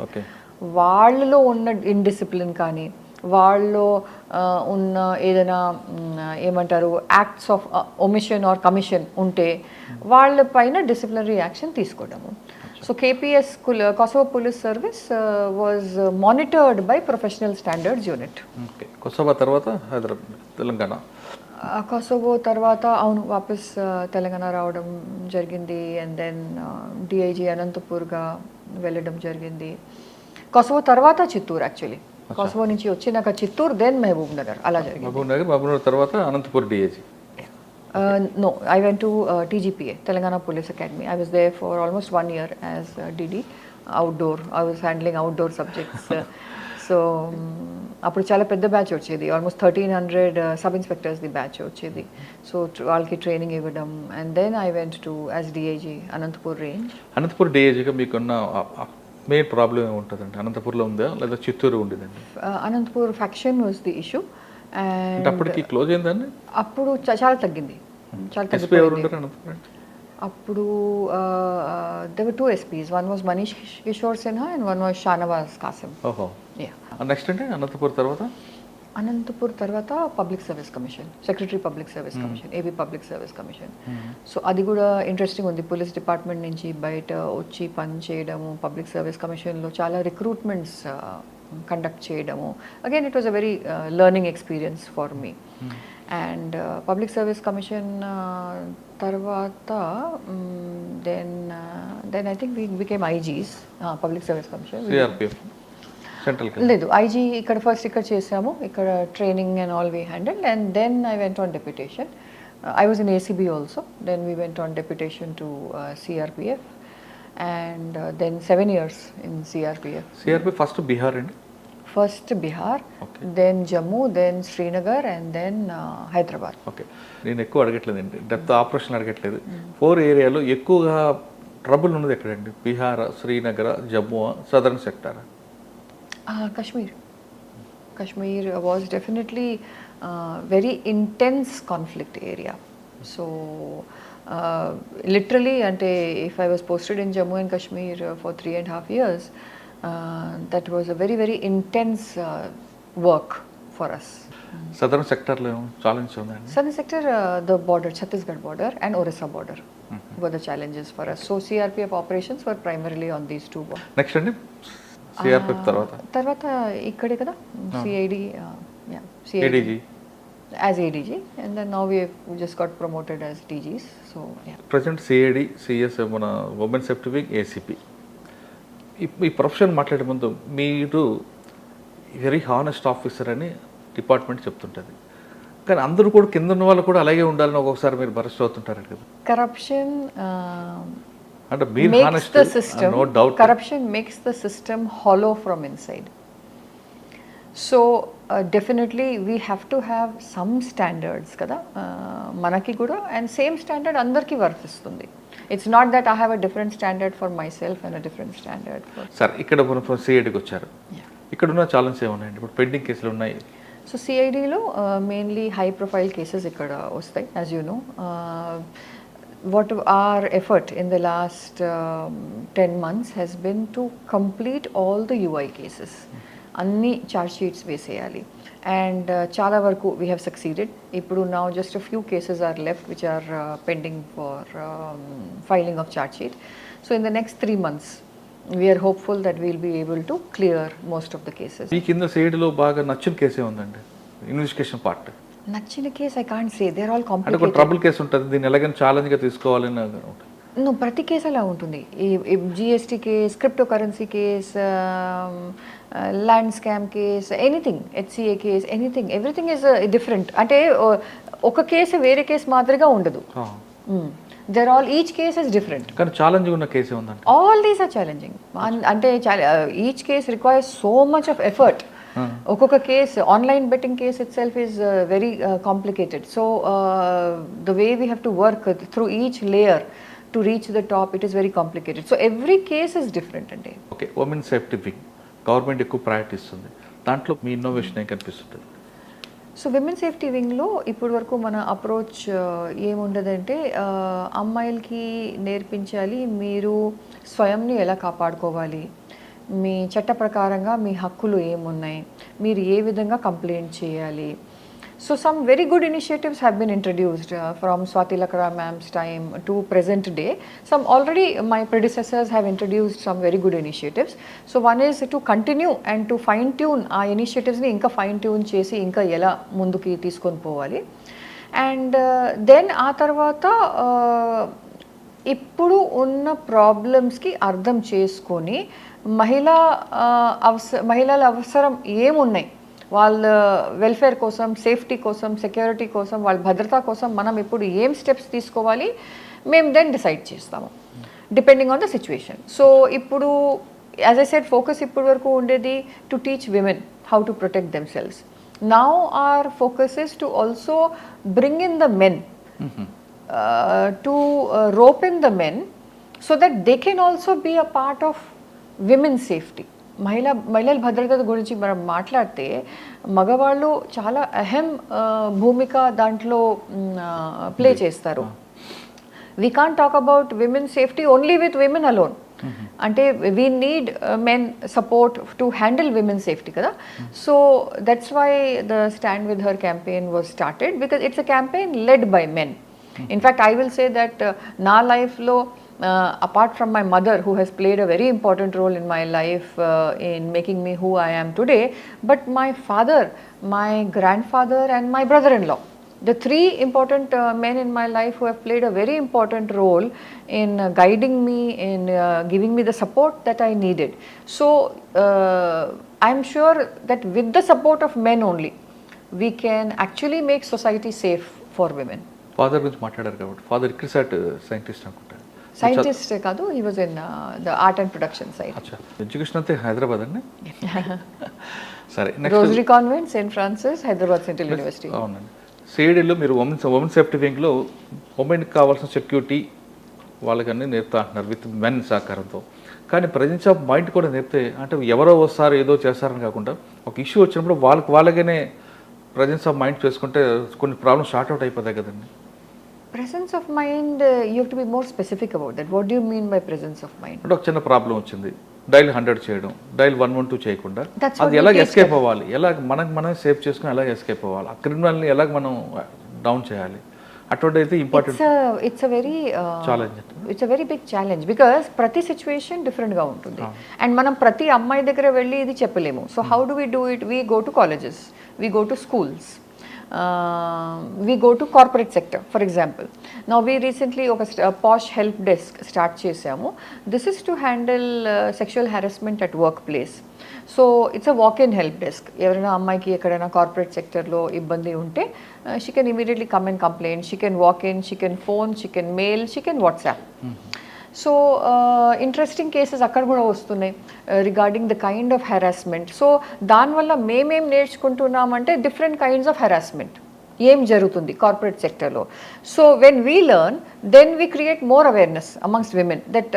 Speaker 3: వాళ్ళలో ఉన్న ఇండిసిప్లిన్ కానీ వాళ్ళలో ఉన్న ఏదైనా ఏమంటారు acts of omission or commission ఉంటే వాళ్ళ పైన డిసిప్లినరీ యాక్షన్ తీసుకోవడము. So KPS Kosovo police service was monitored by professional standards unit.
Speaker 2: Kosovo తర్వాత హైదరాబాద్, తెలంగాణ.
Speaker 3: కొసోవో తర్వాత అవును వాపస్ తెలంగాణ రావడం జరిగింది. అండ్ దెన్ డిఐజీ అనంతపూర్గా వెళ్ళడం జరిగింది. కొసోవో తర్వాత చిత్తూరు, యాక్చువల్లీ కొసోవో నుంచి వచ్చినాక చిత్తూరు, దెన్ మహబూబ్ నగర్, అలా జరిగింది.
Speaker 2: మహబూబ్ నగర్ తర్వాత Anantapur DIG.
Speaker 3: No, I went to TGPA, Telangana Police Academy. I was there for almost 1 year as DD, outdoor. I was handling outdoor subjects. So, అప్పుడు చాలా పెద్ద బ్యాచ్ వచ్చేది, almost 1300 sub inspectors the batch వచ్చేది. సో వాళ్ళకి ట్రైనింగ్ ఇవ్వడం. And then I went to as DIG Anantapur range.
Speaker 2: Anantapur డిఐజీగా మీకున్న మెయిన్ ప్రాబ్లం ఏముంటుందండి? అనంతపూర్లో ఉందా లేదా చిత్తూరు ఉండేదండి?
Speaker 3: Anantapur faction was the issue. And
Speaker 2: అప్పటికి క్లోజ్ అయిందండి?
Speaker 3: అప్పుడు చాలా తగ్గింది, చాలా తగ్గిపోయింది. అప్పుడు there were 2 SPs. One was Manish Kishore Sinha and one was Shanawaz Qasim.
Speaker 2: ఓహో. నెక్స్ట్ అంటే అనంతపూర్ తర్వాత?
Speaker 3: అనంతపూర్ తర్వాత public service commission, secretary public service commission, AP public service commission. So అది కూడా ఇంట్రెస్టింగ్ ఉంది. పోలీస్ డిపార్ట్మెంట్ నుంచి బయట వచ్చి పని చేయడము, పబ్లిక్ సర్వీస్ కమిషన్లో చాలా రిక్రూట్మెంట్స్ కండక్ట్ చేయడము. Again it was a very learning experience for me. And public service commission తర్వాత then I think we became IGs. Public service commission లేదు, ఐజీ ఇక్కడ ఫస్ట్ ఇక్కడ చేసాము, ఇక్కడ training and all we handle. And then I went on deputation. I was in ACB also. Then we went on deputation to CRPF. And then 7 years in CRPF.
Speaker 2: CRPF first Bihar అండి?
Speaker 3: First Bihar, then Jammu, then Srinagar and then Hyderabad.
Speaker 2: Okay, నేను ఎక్కువ అడగట్లేదండి, డెప్త్ ఆపరేషన్ అడగట్లేదు. 4 ఏరియాలో ఎక్కువగా ట్రబుల్ ఉన్నది ఎక్కడండి? Bihar, Srinagar, Jammu, southern sector? Kashmir was definitely very intense conflict area. So literally, if I was posted in Jammu and Kashmir for 3.5 years, that was a very, very intense work for us. Southern sector lo challenge undandi?
Speaker 3: Southern sector, the border, Chhattisgarh border and Orissa border were the challenges for us. So CRPF operations were primarily on these 2 borders.
Speaker 2: Next andi CRPF
Speaker 3: తర్వాత ఇక్కడే కదా CID,
Speaker 2: ADG
Speaker 3: as ADG, and then now we just got promoted as DGs. So yeah,
Speaker 2: present CID, CS మన women safety wing, ACP. ఈ ప్రొఫెషన్ మాట్లాడే ముందు మీరు వెరీ హానెస్ట్ ఆఫీసర్ అని డిపార్ట్మెంట్ చెప్తుంటుంది, కానీ అందరూ కూడా కింద ఉన్న వాళ్ళు కూడా అలాగే ఉండాలని ఒక్కొక్కసారి మీరు బరస్ట్ అవుతుంటారు కదా.
Speaker 3: కరప్షన్
Speaker 2: అంటే మీరు
Speaker 3: makes the system,
Speaker 2: no doubt,
Speaker 3: corruption makes the system hollow from inside. So definitely we have to have some standards kada manaki kuda, and same standard andarki వర్తిస్తుంది. It's not that I have a different standard for myself and a different standard for.
Speaker 2: Sir ఇక్కడ మనం సిఐడికి వచ్చారు, ఇక్కడ ఉన్న ఛాలెంజ్ ఏమన్నాయండి? ఇప్పుడు పెండింగ్ కేసులు ఉన్నాయి.
Speaker 3: సో సిఐడిలో మెయిన్లీ హై ప్రొఫైల్ కేసెస్ ఇక్కడ వస్తాయి, as you know. What our effort in the last 10 months has been to complete all the UI cases. Anni charge sheets వేసేయాలి. And చాలా వరకు we have succeeded. ఇప్పుడు now just a few cases are left which are pending for filing of charge sheet. So in the next 3 months we are hopeful that we will be able to clear most of the cases.
Speaker 2: ఈ కింద సిఐడిలో బాగా నచ్చిన కేసే ఉందండి ఇన్వెస్టిగేషన్ పార్ట్?
Speaker 3: నచ్చిన case I can't say, they are all
Speaker 2: అంటే
Speaker 3: కాంప్లికేటెడ్.
Speaker 2: ట్రబుల్ కేసు ఉంటుంది, దీన్ని ఎలాగైనా ఛాలెంజ్గా తీసుకోవాలని
Speaker 3: నువ్వు ప్రతి కేసు అలా ఉంటుంది. ఈ GST case, crypto currency case, land scam case, anything, HCA case, anything, everything is different. అంటే ఒక కేసు వేరే కేసు మాదిరిగా ఉండదు. There all each case is different.
Speaker 2: కానీ ఛాలెంజింగ్ ఉన్న కేసు ఉందండి.
Speaker 3: All these are challenging. అంటే each case requires so much of effort. ఒక్కొక్క case, online betting case itself is very complicated. So the way we have to work through each layer to reach the top, it is very complicated. So every case is different ante.
Speaker 2: Okay, women safety wing government ఎక్కువ ప్రయారిటీ ఇస్తుంది, దాంట్లో మీ ఇన్నోవేషన్ ఏం కనిపిస్తుంది?
Speaker 3: సో విమెన్ సేఫ్టీ వింగ్లో ఇప్పటి వరకు మన అప్రోచ్ ఏముండదంటే, అమ్మాయిలకి నేర్పించాలి మీరు స్వయంని ఎలా కాపాడుకోవాలి, మీ చట్ట ప్రకారంగా మీ హక్కులు ఏమున్నాయి, మీరు ఏ విధంగా కంప్లైంట్ చేయాలి. So some very good initiatives have been introduced from Swati Lakra ma'am's time to present day. Some already my predecessors have introduced some very good initiatives. So one is to continue and to fine tune our initiatives ni inka fine tune chesi inka ela munduki teeskoni povali. And then aa tarvata ఇప్పుడు ఉన్న ప్రాబ్లమ్స్కి అర్థం చేసుకొని మహిళల అవసరం ఏమున్నాయి, వాళ్ళ వెల్ఫేర్ కోసం, సేఫ్టీ కోసం, సెక్యూరిటీ కోసం, వాళ్ళ భద్రత కోసం మనం ఇప్పుడు ఏం స్టెప్స్ తీసుకోవాలి మేము దెన్ డిసైడ్ చేస్తాము depending on the situation. So ఇప్పుడు యాజ్ ఐ సెడ్ ఫోకస్ ఇప్పటి వరకు ఉండేది to teach women how to protect themselves. Now our focus is to also bring in the men, to rope in the men so that they can also be a part of women's safety. మహిళల భద్రత గురించి మనం మాట్లాడితే మగవాళ్ళు చాలా అహం భూమిక దాంట్లో ప్లే చేస్తారు. We can't talk about women safety only with women alone. అంటే we need men support to handle women safety కదా. So that's why the stand with her campaign was started, because it's a campaign led by men. In fact, I will say that na life lo, apart from my mother who has played a very important role in my life in making me who I am today, but my father, my grandfather and my brother-in-law, the three important men in my life who have played a very important role in guiding me, in giving me the support that I needed. So I am sure that with the support of men only we can actually make society safe for women.
Speaker 2: Father గురించి మాట్లాడారు కాబట్టి, ఫాదర్ రిసర్చ్ సైంటిస్ట్ అనుకుంటారు.
Speaker 3: సైంటిస్ట్ కాదు, he was in the art and production side.
Speaker 2: అచ్చా, ఎడ్యుకేషన్ అంతే హైదరాబాద్ అండి. సరే,
Speaker 3: rosary convent, Saint Francis, Hyderabad central university.
Speaker 2: అవునండి. సిఐడిలో మీరు ఉమెన్ సేఫ్టీ వింగ్లో ఉమెన్కి కావాల్సిన సెక్యూరిటీ వాళ్ళకన్నీ నేర్పుతా అంటున్నారు విత్ మెన్ సహకారంతో. కానీ ప్రజెన్స్ ఆఫ్ మైండ్ కూడా నేర్పితే, అంటే ఎవరో వస్తారు ఏదో చేస్తారని కాకుండా ఒక ఇష్యూ వచ్చినప్పుడు వాళ్ళగానే ప్రజెన్స్ ఆఫ్ మైండ్ చేసుకుంటే కొన్ని ప్రాబ్లమ్స్ షార్ట్ అవుట్ అయిపోతాయి కదండి.
Speaker 3: Presence of mind, you have to be more specific about that. What do you mean by presence of mind?
Speaker 2: అంటే ఒక చిన్న ప్రాబ్లం వచ్చింది, డైల్ 100 చేయడం, డైల్ 112 చేయకుండా అది ఎలా ఎస్కేప్ అవ్వాలి, ఎలా మనం సేవ్ చేసుకుని ఎలా ఎస్కేప్ అవ్వాలి, ఆ క్రిమినల్ని ఎలా మనం డౌన్ చేయాలి, అటువంటి అయితే important.
Speaker 3: It's a very big challenge, because ప్రతి సిచ్యువేషన్ డిఫరెంట్గా ఉంటుంది అండ్ మనం ప్రతి అమ్మాయి దగ్గర వెళ్ళి ఇది చెప్పలేము. So how do we do it? We go to colleges, we go to schools, we go to corporate sector, for example. Now we recently a posh help desk start chesamu. This is to handle sexual harassment at workplace. So it's a walk-in help desk. Evarana ammaiki ekkadana corporate sector lo ibbandi unte she can immediately come and complain. She can walk in, she can phone, she can mail, she can WhatsApp. So interesting cases అక్కడ కూడా వస్తున్నాయి regarding the kind of harassment. So దానివల్ల మేమేం నేర్చుకుంటున్నామంటే డిఫరెంట్ కైండ్స్ ఆఫ్ హెరాస్మెంట్ ఏం జరుగుతుంది కార్పొరేట్ సెక్టర్లో. So when we learn, then we create more awareness amongst women that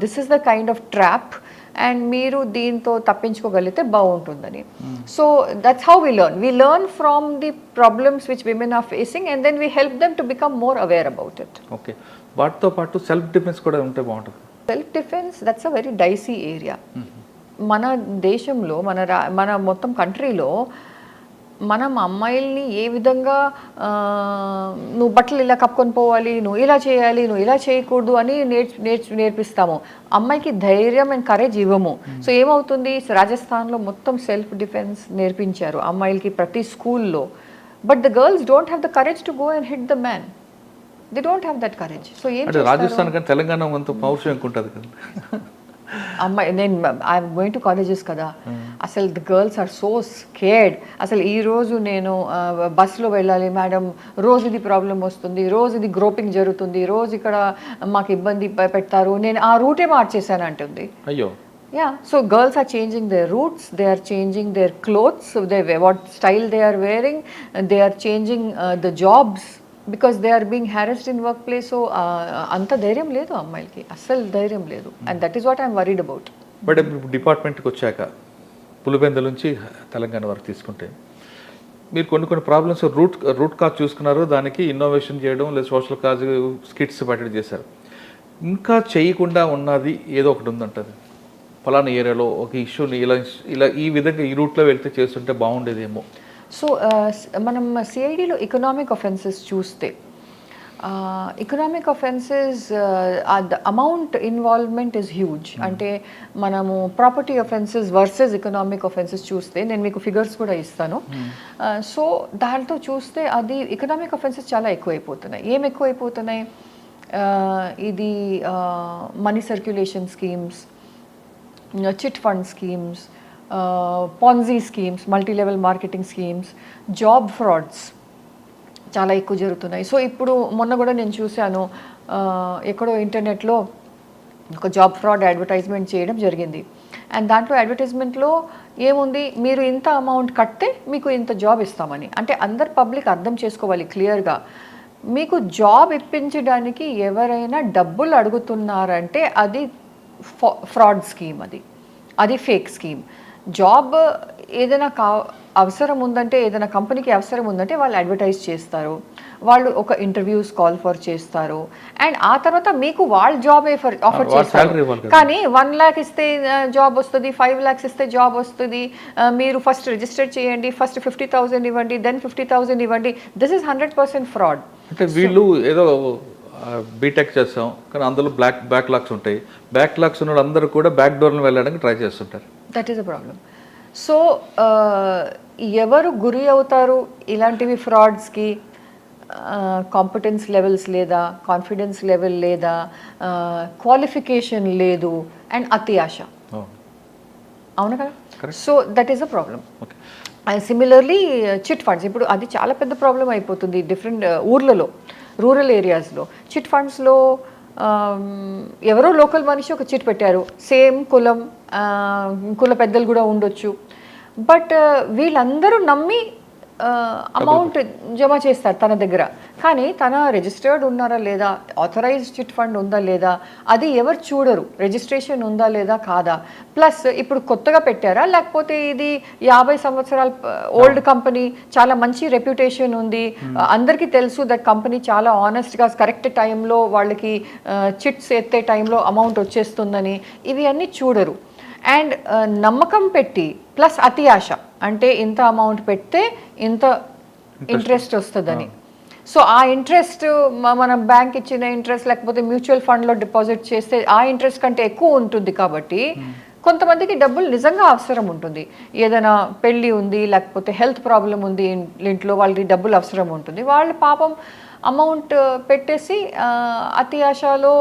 Speaker 3: this is the kind of trap and మీరు దీంతో తప్పించుకోగలిగితే బాగుంటుందని. So that's how we learn. We learn from the problems which women are facing and then we help them to become more aware about it.
Speaker 2: Okay, వాటితో పాటు సెల్ఫ్ డిఫెన్స్ కూడా ఉంటే బాగుంటుంది.
Speaker 3: Self defence, that's a very dicey area. మన దేశంలో, మన మొత్తం కంట్రీలో మనం అమ్మాయిల్ని ఏ విధంగా నువ్వు బట్టలు ఇలా కప్పుకొని పోవాలి, నువ్వు ఇలా చేయాలి, నువ్వు ఇలా చేయకూడదు అని నేర్పిస్తాము. అమ్మాయికి ధైర్యం అండ్ కరేజ్ ఇవ్వము. సో ఏమవుతుంది, రాజస్థాన్లో మొత్తం సెల్ఫ్ డిఫెన్స్ నేర్పించారు అమ్మాయిలకి ప్రతి స్కూల్లో. But the girls don't have the courage to go and hit the man. They don't have that courage. So ఏం
Speaker 2: అంటే రాజస్థాన్ కానీ తెలంగాణ అంత పౌరుషం ఉంటుంది కదా.
Speaker 3: అమ్మాయి నేను ఐఎమ్ గోయింగ్ టు కాలేజెస్ కదా, అసలు the girls are so scared. అసలు ఈ రోజు నేను బస్సులో వెళ్ళాలి మేడం, రోజు ఇది ప్రాబ్లం వస్తుంది, రోజు ఇది గ్రోపింగ్ జరుగుతుంది, రోజు ఇక్కడ మాకు ఇబ్బంది పెడతారు, నేను ఆ రూటే మార్చేసాను అంటుంది.
Speaker 2: అయ్యో.
Speaker 3: Yeah, so girls are changing their routes, they are changing their clothes, so what style they are wearing, and they are changing the jobs because they are being harassed in workplace. So anta ధైర్యం లేదు అమ్మాయిలకి, అస్సలు ధైర్యం లేదు, and that is what I am worried about.
Speaker 2: But డిపార్ట్మెంట్కి వచ్చాక పులివెందుల నుంచి తెలంగాణ వరకు తీసుకుంటే మీరు కొన్ని ప్రాబ్లమ్స్ రూట్ కాజ్ చూసుకున్నారు, దానికి ఇన్నోవేషన్ చేయడం లేదా సోషల్ కాజ్ స్కిట్స్ పట్టడం చేశారు. ఇంకా చేయకుండా ఉన్నది ఏదో ఒకటి ఉందంటది, ఫలానా ఏరియాలో ఒక ఇష్యూని ఇలా ఈ విధంగా ఈ రూట్లో వెళ్తే చేస్తుంటే బాగుండేదేమో.
Speaker 3: సో మనం సిఐడిలో ఎకనామిక్ అఫెన్సెస్ చూస్తే economic offences the amount involvement is huge. అంటే మనము property offences versus economic offences చూస్తే నేను మీకు ఫిగర్స్ కూడా ఇస్తాను. సో దాంతో చూస్తే అది ఎకనామిక్ అఫెన్సెస్ చాలా ఎక్కువైపోతున్నాయి. ఏం ఎక్కువైపోతున్నాయి, ఇది money circulation schemes, chit fund schemes, పాన్జీ schemes, multi level marketing schemes, job frauds చాలా ఎక్కువ జరుగుతున్నాయి. సో ఇప్పుడు మొన్న కూడా నేను చూశాను, ఎక్కడో ఇంటర్నెట్లో ఒక జాబ్ ఫ్రాడ్ అడ్వర్టైజ్మెంట్ చేయడం జరిగింది. అండ్ దాంట్లో అడ్వర్టైజ్మెంట్లో ఏముంది, మీరు ఇంత అమౌంట్ కడితే మీకు ఇంత జాబ్ ఇస్తామని. అంటే అందరు పబ్లిక్ అర్థం చేసుకోవాలి క్లియర్గా, మీకు జాబ్ ఇప్పించడానికి ఎవరైనా డబ్బులు అడుగుతున్నారంటే అది ఫ్రాడ్ స్కీమ్, అది ఫేక్ స్కీమ్. జాబ్ ఏదైనా అవసరం ఉందంటే, ఏదైనా కంపెనీకి అవసరం ఉందంటే వాళ్ళు అడ్వర్టైజ్ చేస్తారు, వాళ్ళు ఒక ఇంటర్వ్యూస్ కాల్ ఫర్ చేస్తారు, అండ్ ఆ తర్వాత మీకు వాళ్ళు జాబ్ ఆఫర్ చేస్తారు. కానీ 1 lakh ఇస్తే జాబ్ వస్తుంది, 5 lakhs ఇస్తే జాబ్ వస్తుంది, మీరు ఫస్ట్ రిజిస్టర్ చేయండి, ఫస్ట్ 50,000 ఇవ్వండి, దెన్ 50,000 ఇవ్వండి. This is 100% fraud.
Speaker 2: అంటే వీళ్ళు ఏదో బీటెక్ చేస్తాం కానీ అందులో బ్యాక్లాగ్స్ ఉంటాయి, బ్యాక్లాగ్స్ ఉన్న అందరూ కూడా బ్యాక్ డోర్లను వెళ్ళడానికి ట్రై చేస్తుంటారు.
Speaker 3: That is a problem. So ఎవరు గురి అవుతారు ఇలాంటివి ఫ్రాడ్స్కి, కాంపిటెన్స్ లెవెల్స్ లేదా, కాన్ఫిడెన్స్ లెవెల్ లేదా, క్వాలిఫికేషన్ లేదు, అండ్ అతి ఆశ. అవును కదా. So that is a problem. Similarly chit funds, ఇప్పుడు అది చాలా పెద్ద ప్రాబ్లం అయిపోతుంది డిఫరెంట్ ఊర్లలో, రూరల్ ఏరియాస్లో. చిట్ ఫండ్స్లో ఎవరో లోకల్ మనిషి ఒక చిట్ పెట్టారు, సేమ్ కుల పెద్దలు కూడా ఉండొచ్చు, బట్ వీళ్ళందరూ నమ్మి అమౌంట్ జమ చేస్తారు తన దగ్గర. కానీ తన రిజిస్టర్డ్ ఉన్నారా లేదా, ఆథరైజ్డ్ చిట్ ఫండ్ ఉందా లేదా, అది ఎవరు చూడరు. రిజిస్ట్రేషన్ ఉందా లేదా కాదా, ప్లస్ ఇప్పుడు కొత్తగా పెట్టారా, లేకపోతే ఇది 50 సంవత్సరాల ఓల్డ్ కంపెనీ, చాలా మంచి రెప్యుటేషన్ ఉంది, అందరికీ తెలుసు దట్ కంపెనీ చాలా ఆనెస్ట్గా కరెక్ట్ టైంలో వాళ్ళకి చిట్స్ ఎత్తే టైంలో అమౌంట్ వచ్చేస్తుందని, ఇవి అన్నీ చూడరు. అండ్ నమ్మకం పెట్టి ప్లస్ అతి ఆశ, అంటే ఇంత అమౌంట్ పెడితే ఇంత ఇంట్రెస్ట్ వస్తుందని. సో ఆ ఇంట్రెస్ట్ మనం బ్యాంక్ ఇచ్చిన ఇంట్రెస్ట్ లేకపోతే మ్యూచువల్ ఫండ్లో డిపాజిట్ చేస్తే ఆ ఇంట్రెస్ట్ కంటే ఎక్కువ ఉంటుంది. కాబట్టి కొంతమందికి డబ్బులు నిజంగా అవసరం ఉంటుంది, ఏదైనా పెళ్ళి ఉంది లేకపోతే హెల్త్ ప్రాబ్లం ఉంది ఇంట్లో, వాళ్ళకి డబ్బులు అవసరం ఉంటుంది, వాళ్ళు పాపం అమౌంట్ పెట్టేసి అతి ఆశలో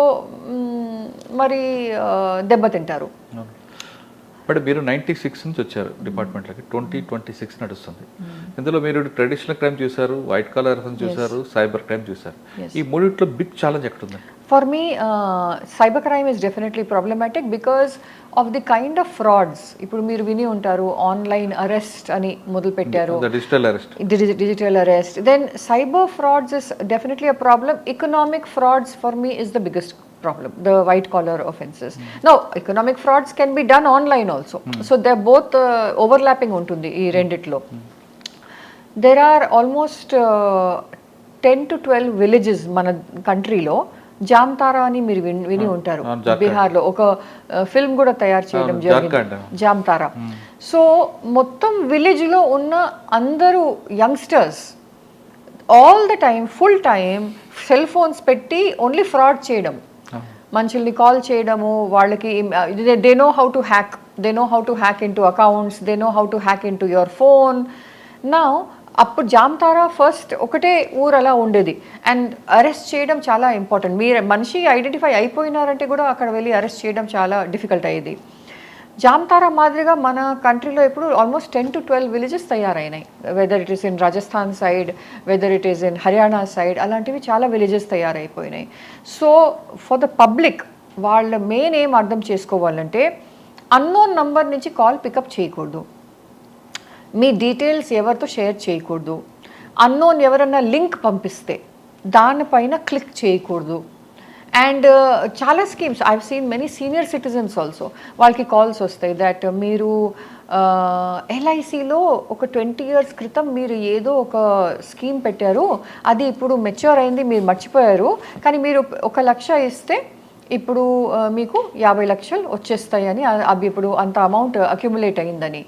Speaker 3: మరి దెబ్బతింటారు.
Speaker 2: బట్ మీరు 96 నుంచి వచ్చారు డిపార్ట్మెంట్లకి, 2026 నడుస్తుంది. ఇందులో మీరు ట్రెడిషనల్ క్రైమ్ చూసారు, వైట్ కాలర్ అఫెన్స్ చూసారు, సైబర్ క్రైమ్ చూసారు. ఈ మూడిట్లో బిగ్ ఛాలెంజ్ ఎక్కడ ఉంది?
Speaker 3: For me cyber crime is definitely problematic because of the kind of frauds. ఇప్పుడు మీరు విని ఉంటారు, ఆన్లైన్ అరెస్ట్ అని మొదలు పెట్టారు, digital arrest. Then cyber frauds is definitely a problem. Economic frauds for me is the biggest problem, the white collar offenses. Now economic frauds can be done online also, so they're both overlapping untundi ee renditlo. There are almost 10 to 12 villages mana country lo జామ్తారా అని మీరు విని ఉంటారు, బీహార్లో ఒక ఫిల్మ్ కూడా తయారు చేయడం జరిగింది, జామ్తారా. సో మొత్తం విలేజ్లో ఉన్న అందరూ youngsters all the time full time cell phones పెట్టి ఓన్లీ ఫ్రాడ్ చేయడం, మనుషుల్ని కాల్ చేయడము, వాళ్ళకి they know how to hack into accounts, they know how to hack into your phone. నా అప్పుడు జామ్తారా ఫస్ట్ ఒకటే ఊరు అలా ఉండేది. అండ్ అరెస్ట్ చేయడం చాలా ఇంపార్టెంట్. మీరు మనిషి ఐడెంటిఫై అయిపోయినారంటే కూడా అక్కడ వెళ్ళి అరెస్ట్ చేయడం చాలా డిఫికల్ట్ అయ్యేది. జామ్తారా మాదిరిగా మన కంట్రీలో ఇప్పుడు ఆల్మోస్ట్ 10 to 12 విలేజెస్ తయారైనాయి. Whether it is in Rajasthan side, whether it is in Haryana side, అలాంటివి చాలా విలేజెస్ తయారైపోయినాయి. సో ఫర్ ద పబ్లిక్ వాళ్ళ మెయిన్ ఏం అర్థం చేసుకోవాలంటే అన్నోన్ నంబర్ నుంచి కాల్ పికప్ చేయకూడదు, మీ డీటెయిల్స్ ఎవరితో షేర్ చేయకూడదు, అన్నోన్ ఎవరన్నా లింక్ పంపిస్తే దానిపైన క్లిక్ చేయకూడదు. అండ్ చాలా schemes I seen many senior citizens also, వాళ్ళకి కాల్స్ వస్తాయి దట్ మీరు ఎల్ఐసిలో ఒక 20 years క్రితం మీరు ఏదో ఒక స్కీమ్ పెట్టారు, అది ఇప్పుడు మెచ్యూర్ అయింది, మీరు మర్చిపోయారు, కానీ మీరు 1 లక్ష ఇస్తే ఇప్పుడు మీకు 50 లక్షలు వచ్చేస్తాయని, అవి ఇప్పుడు అంత అమౌంట్ అక్యుములేట్ అయిందని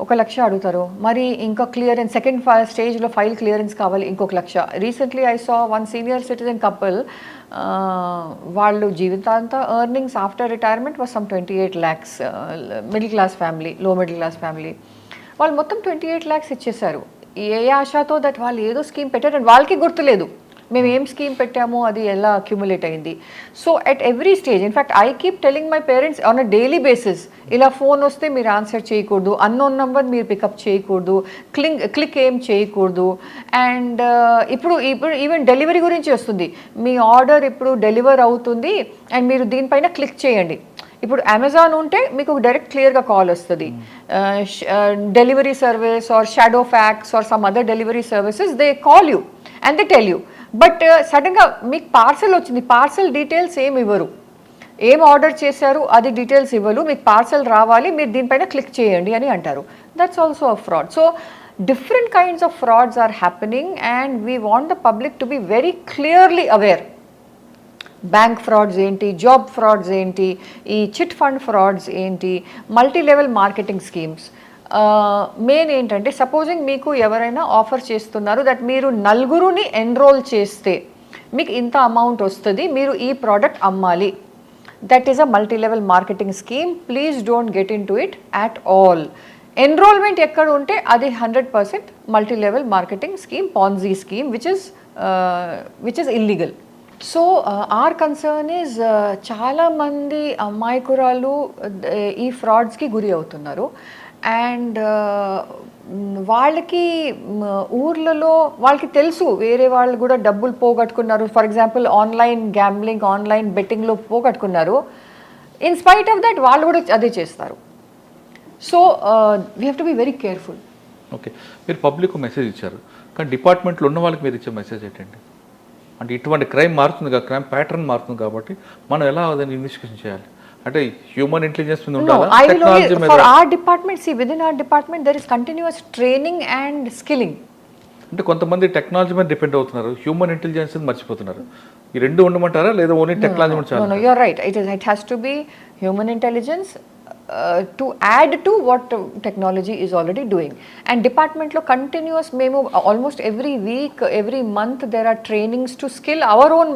Speaker 3: 1 లక్ష అడుగుతారు. మరి ఇంకా క్లియరెన్స్ సెకండ్ స్టేజ్లో ఫైల్ క్లియరెన్స్ కావాలి, ఇంకొక 1 లక్ష. Recently I saw one senior citizen couple, వాళ్ళు జీవితాంత earnings after retirement was some 28 lakhs, middle class family, low middle class family. వాళ్ళు మొత్తం 28 lakhs ఇచ్చేశారు. ఏ ఆశతో దట్ వాళ్ళు ఏదో స్కీమ్ పెట్టారు, వాళ్ళకి గుర్తులేదు మేము ఏం స్కీమ్ పెట్టామో అది ఎలా అక్యుములేట్ అయింది. So at every stage, in fact I keep telling my parents on a daily basis, ఇలా ఫోన్ వస్తే మీరు ఆన్సర్ చేయకూడదు, అన్నోన్ నంబర్ మీరు పికప్ చేయకూడదు, క్లిక్ ఏం చేయకూడదు. అండ్ ఇప్పుడు ఈవెన్ డెలివరీ గురించి వస్తుంది, మీ ఆర్డర్ ఇప్పుడు డెలివర్ అవుతుంది అండ్ మీరు దీనిపైన క్లిక్ చేయండి. ఇప్పుడు అమెజాన్ ఉంటే మీకు డైరెక్ట్ క్లియర్గా కాల్ వస్తుంది. Delivery service or Shadowfax or some other delivery services, they call you and they tell you. But సడన్గా మీకు పార్సల్ వచ్చింది, పార్సల్ డీటెయిల్స్ ఏమి ఇవ్వరు, ఏం ఆర్డర్ చేశారు అది డీటెయిల్స్ ఇవ్వరు, మీకు పార్సల్ రావాలి మీరు దీనిపైన క్లిక్ చేయండి అని అంటారు. That's also a fraud. So different kinds of frauds are happening and we want the public to be very clearly aware. Bank frauds ఏంటి, జాబ్ ఫ్రాడ్స్ ఏంటి, ఈ చిట్ ఫండ్ ఫ్రాడ్స్ ఏంటి, multi level marketing schemes. Main ఏంటంటే సపోజింగ్ మీకు ఎవరైనా ఆఫర్ చేస్తున్నారు దట్ మీరు 4 ఎన్రోల్ చేస్తే మీకు ఇంత అమౌంట్ వస్తుంది, మీరు ఈ ప్రోడక్ట్ అమ్మాలి. That is a multi level marketing scheme. Please don't get in to it at all. Enrolment ఎక్కడ ఉంటే అది 100% multi level marketing scheme, Ponzi scheme which is illegal. So our concern is చాలామంది అమాయకురాలు ఈ ఫ్రాడ్స్కి గురి అవుతున్నారు. అండ్ వాళ్ళకి ఊర్లలో వాళ్ళకి తెలుసు వేరే వాళ్ళు కూడా డబ్బులు పోగొట్టుకున్నారు. For example online gambling, online బెట్టింగ్లో పోగొట్టుకున్నారు. ఇన్ స్పైట్ ఆఫ్ దట్ వాళ్ళు కూడా అదే చేస్తారు. So we have to be very careful.
Speaker 2: Okay, మీరు పబ్లిక్ మెసేజ్ ఇచ్చారు, కానీ డిపార్ట్మెంట్లో ఉన్న వాళ్ళకి మీరు ఇచ్చే మెసేజ్ ఏంటండి? అంటే ఇటువంటి క్రైమ్ మారుతుంది కదా, క్రైమ్ ప్యాటర్న్ మారుతుంది కాబట్టి మనం ఎలా దాన్ని ఇన్వెస్టిగేషన్ చేయాలి? అంటే హ్యూమన్ ఇంటెలిజెన్స్ మీద ఉండాలా, టెక్నాలజీ మీద?
Speaker 3: For our department, see, within our department there is continuous training and skilling.
Speaker 2: అంటే కొంతమంది టెక్నాలజీ మీద డిపెండ్ అవుతున్నారు, హ్యూమన్ ఇంటెలిజెన్స్ మర్చిపోతున్నారు. ఈ రెండు ఉండమంటారా లేదా ఓన్లీ టెక్నాలజీ మీద చాలు?
Speaker 3: No, you are right. It has to be human intelligence to add to what technology is already doing. And department lo continuous memo almost every week, every month there are trainings to skill our own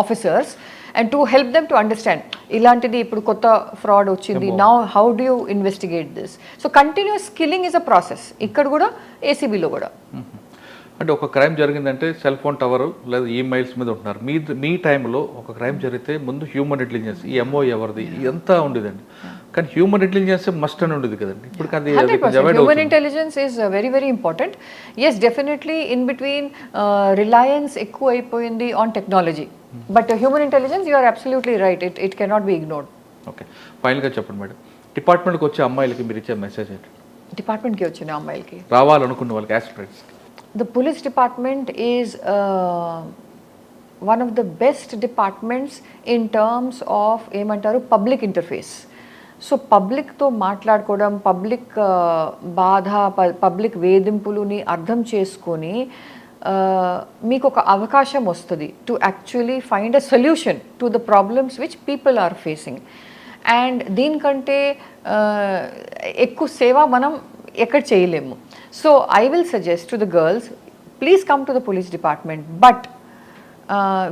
Speaker 3: officers and to help them to understand ilantidi ippudu kotta fraud ochindi, now how do you investigate this. So continuous skilling is a process ikkada kuda ACB lo kuda.
Speaker 2: అంటే ఒక క్రైమ్ జరిగిందంటే సెల్ ఫోన్ టవర్ లేదా ఈమెయిల్స్ మీద ఉంటున్నారు. మీ టైంలో ఒక క్రైమ్ జరిగితే ముందు హ్యూమన్ ఇంటెలిజెన్స్, ఈ ఎంఓ ఎవరిది ఇదంతా ఉండేదండి, కానీ హ్యూమన్ ఇంటెలిజెన్స్ మస్ట్ అని ఉండేది కదండి. ఇప్పుడు అది
Speaker 3: 100% human intelligence is very very important. Yes, definitely in between reliance ఎక్కువ అయిపోయింది on technology, but human intelligence, you are absolutely right, it cannot be ignored.
Speaker 2: Okay, ఫైనల్గా చెప్పండి మేడం, డిపార్ట్మెంట్కి వచ్చే అమ్మాయిలకి మీరు ఇచ్చే మెసేజ్ ఏంటి?
Speaker 3: డిపార్ట్మెంట్కి వచ్చిన అమ్మాయిలకి,
Speaker 2: రావాలనుకున్న వాళ్ళకి, aspirants?
Speaker 3: The police department is one of the best departments in terms of ఏమంటారు పబ్లిక్ ఇంటర్ఫేస్. సో పబ్లిక్తో మాట్లాడుకోవడం, పబ్లిక్ బాధ, పబ్లిక్ వేధింపులని అర్థం చేసుకొని మీకు ఒక అవకాశం వస్తుంది to actually find a solution to the problems which people are facing. And దీనికంటే ఎక్కువ సేవ మనం ఎక్కడ చేయలేము. So I will suggest to the girls, please come to the police department, but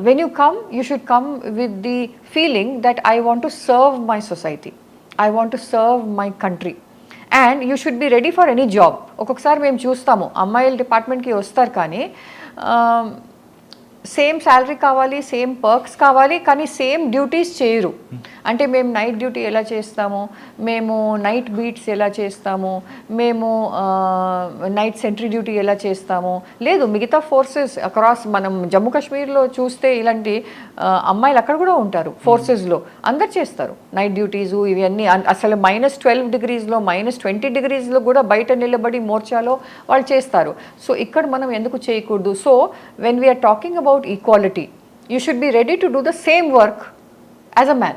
Speaker 3: when you come, you should come with the feeling that I want to serve my society, I want to serve my country, and you should be ready for any job. ఒక్కొక్కసారి మేము చూస్తాము అమ్మాయిల డిపార్ట్మెంట్కి వస్తారు కానీ సేమ్ శాలరీ కావాలి, సేమ్ పర్క్స్ కావాలి, కానీ సేమ్ డ్యూటీస్ చేయరు. అంటే మేము నైట్ డ్యూటీ ఎలా చేస్తాము, మేము నైట్ బీట్స్ ఎలా చేస్తాము, మేము నైట్ సెంట్రీ డ్యూటీ ఎలా చేస్తాము, లేదు మిగతా ఫోర్సెస్ అక్రాస్ మనం జమ్మూ కాశ్మీర్లో చూస్తే ఇలాంటి అమ్మాయిలు అక్కడ కూడా ఉంటారు ఫోర్సెస్లో, అందరు చేస్తారు నైట్ డ్యూటీసు ఇవన్నీ. అసలు -12 degreesలో -20 degreesలో కూడా బయట నిలబడి మోర్చాలో వాళ్ళు చేస్తారు. సో ఇక్కడ మనం ఎందుకు చేయకూడదు? So when we're talking about equality, you should be ready to do the same work as a man.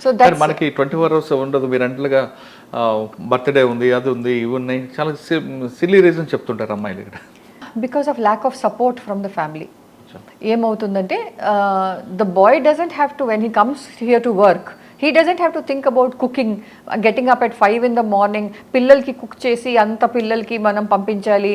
Speaker 3: So that's
Speaker 2: మనకి 24 hours ఉండదు. మీరు అంటలుగా బర్త్డే ఉంది, అది ఉంది, ఇవి ఉన్నాయి, చాలా సిల్లీ రీజన్ చెప్తుంటారు అమ్మాయిలు ఇక్కడ.
Speaker 3: because of lack of support from the family. ఏమవుతుందంటే the boy doesn't have to, when he comes here to work, he doesn't have to think about cooking, getting up at 5 in the morning, పిల్లలకి కుక్ చేసి అంత పిల్లలకి మనం పంపించాలి,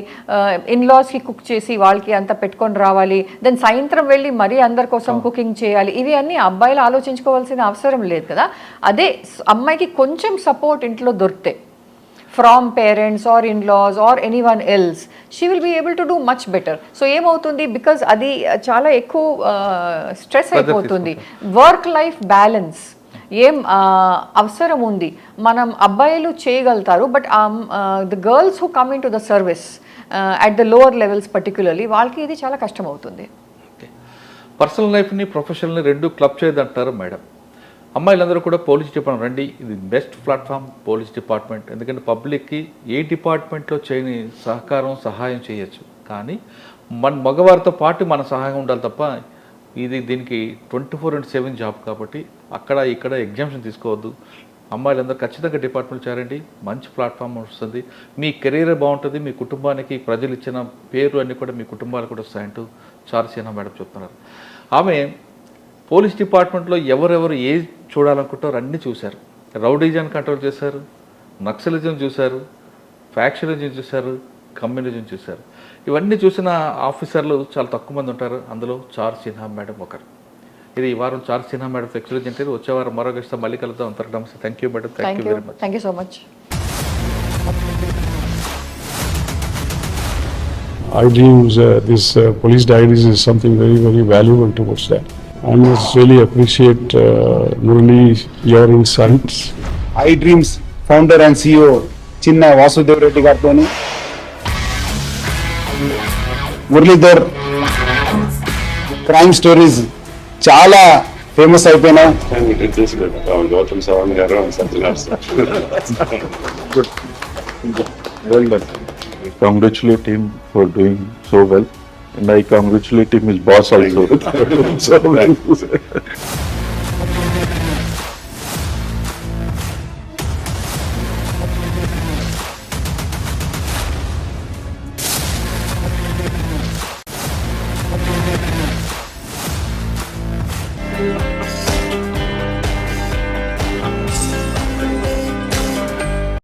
Speaker 3: ఇన్లాస్కి కుక్ చేసి వాళ్ళకి అంత పెట్టుకొని రావాలి, దెన్ సాయంత్రం వెళ్ళి మరీ అందరి కోసం కుకింగ్ చేయాలి. ఇవి అన్నీ అబ్బాయిలు ఆలోచించుకోవాల్సిన అవసరం లేదు కదా. అదే అమ్మాయికి కొంచెం సపోర్ట్ ఇంట్లో దొరికితే from parents or in laws or anyone else, she will be able to do much better. So ఏమవుతుంది, బికాజ్ అది చాలా ఎక్కువ స్ట్రెస్ అయిపోతుంది. వర్క్ లైఫ్ బ్యాలెన్స్ ఏం అవసరం ఉంది, మనం అబ్బాయిలు చేయగలుగుతారు, but the girls who come in to the service at the lower levels particularly వాళ్ళకి ఇది చాలా కష్టం అవుతుంది.
Speaker 2: పర్సనల్ లైఫ్ని ప్రొఫెషనల్ని రెండు క్లబ్ చేయదంటారు మేడం. అమ్మాయిలందరూ కూడా పోలీస్ డిపార్ట్మెంట్ రండి, ఇది బెస్ట్ ప్లాట్ఫామ్ పోలీస్ డిపార్ట్మెంట్. ఎందుకంటే పబ్లిక్కి ఏ డిపార్ట్మెంట్లో చేయని సహకారం సహాయం చేయొచ్చు, కానీ మన మగవారితో పాటు మన సహాయం ఉండాలి తప్ప దీనికి 24/7 జాబ్ కాబట్టి అక్కడ ఇక్కడ ఎగ్జామ్షన్ తీసుకోవద్దు. అమ్మాయిలందరూ ఖచ్చితంగా డిపార్ట్మెంట్ చేరండి, మంచి ప్లాట్ఫామ్ వస్తుంది, మీ కెరీర్ బాగుంటుంది, మీ కుటుంబానికి ప్రజలు ఇచ్చిన పేరు అన్నీ కూడా మీ కుటుంబాలు కూడా వస్తాయంటూ చారు సిన్హా మేడం చెప్తున్నారు. ఆమె పోలీస్ డిపార్ట్మెంట్లో ఎవరెవరు ఏ చూడాలనుకుంటారో అన్నీ చూశారు. రౌడీజం కంట్రోల్ చేశారు, నక్సలిజం చూశారు, ఫ్యాక్షనిజం చూశారు, కమ్యూనిజం చూశారు. ఇవన్నీ చూసిన ఆఫీసర్లు చాలా తక్కువ మంది ఉంటారు, అందులో చారు సిన్హా మేడం ఒకరు. ఇది ఈ వారం చారు సిన్హా మేడం ఎక్స్క్లూజివ్ ఇంటర్వ్యూ. వచ్చే వారం మరో గెస్ట్తో మళ్ళీ కలుద్దాం. అంతవరకు నమస్తే. Thank you madam. Thank you very much.
Speaker 3: Thank you so much.
Speaker 4: iDreams, this police diaries is something very, very valuable towards that. I must really appreciate Murali, your insights.
Speaker 5: iDreams founder and CEO Chinna Vasudev Reddy గారితోని మురళీధర్ క్రైమ్ స్టోరీస్ చాలా ఫేమస్ అయిపోయినాయి.
Speaker 4: Gautam Savan garu and Satynas. Well done. I congratulate him for doing so well, and I congratulate him his boss also. So well.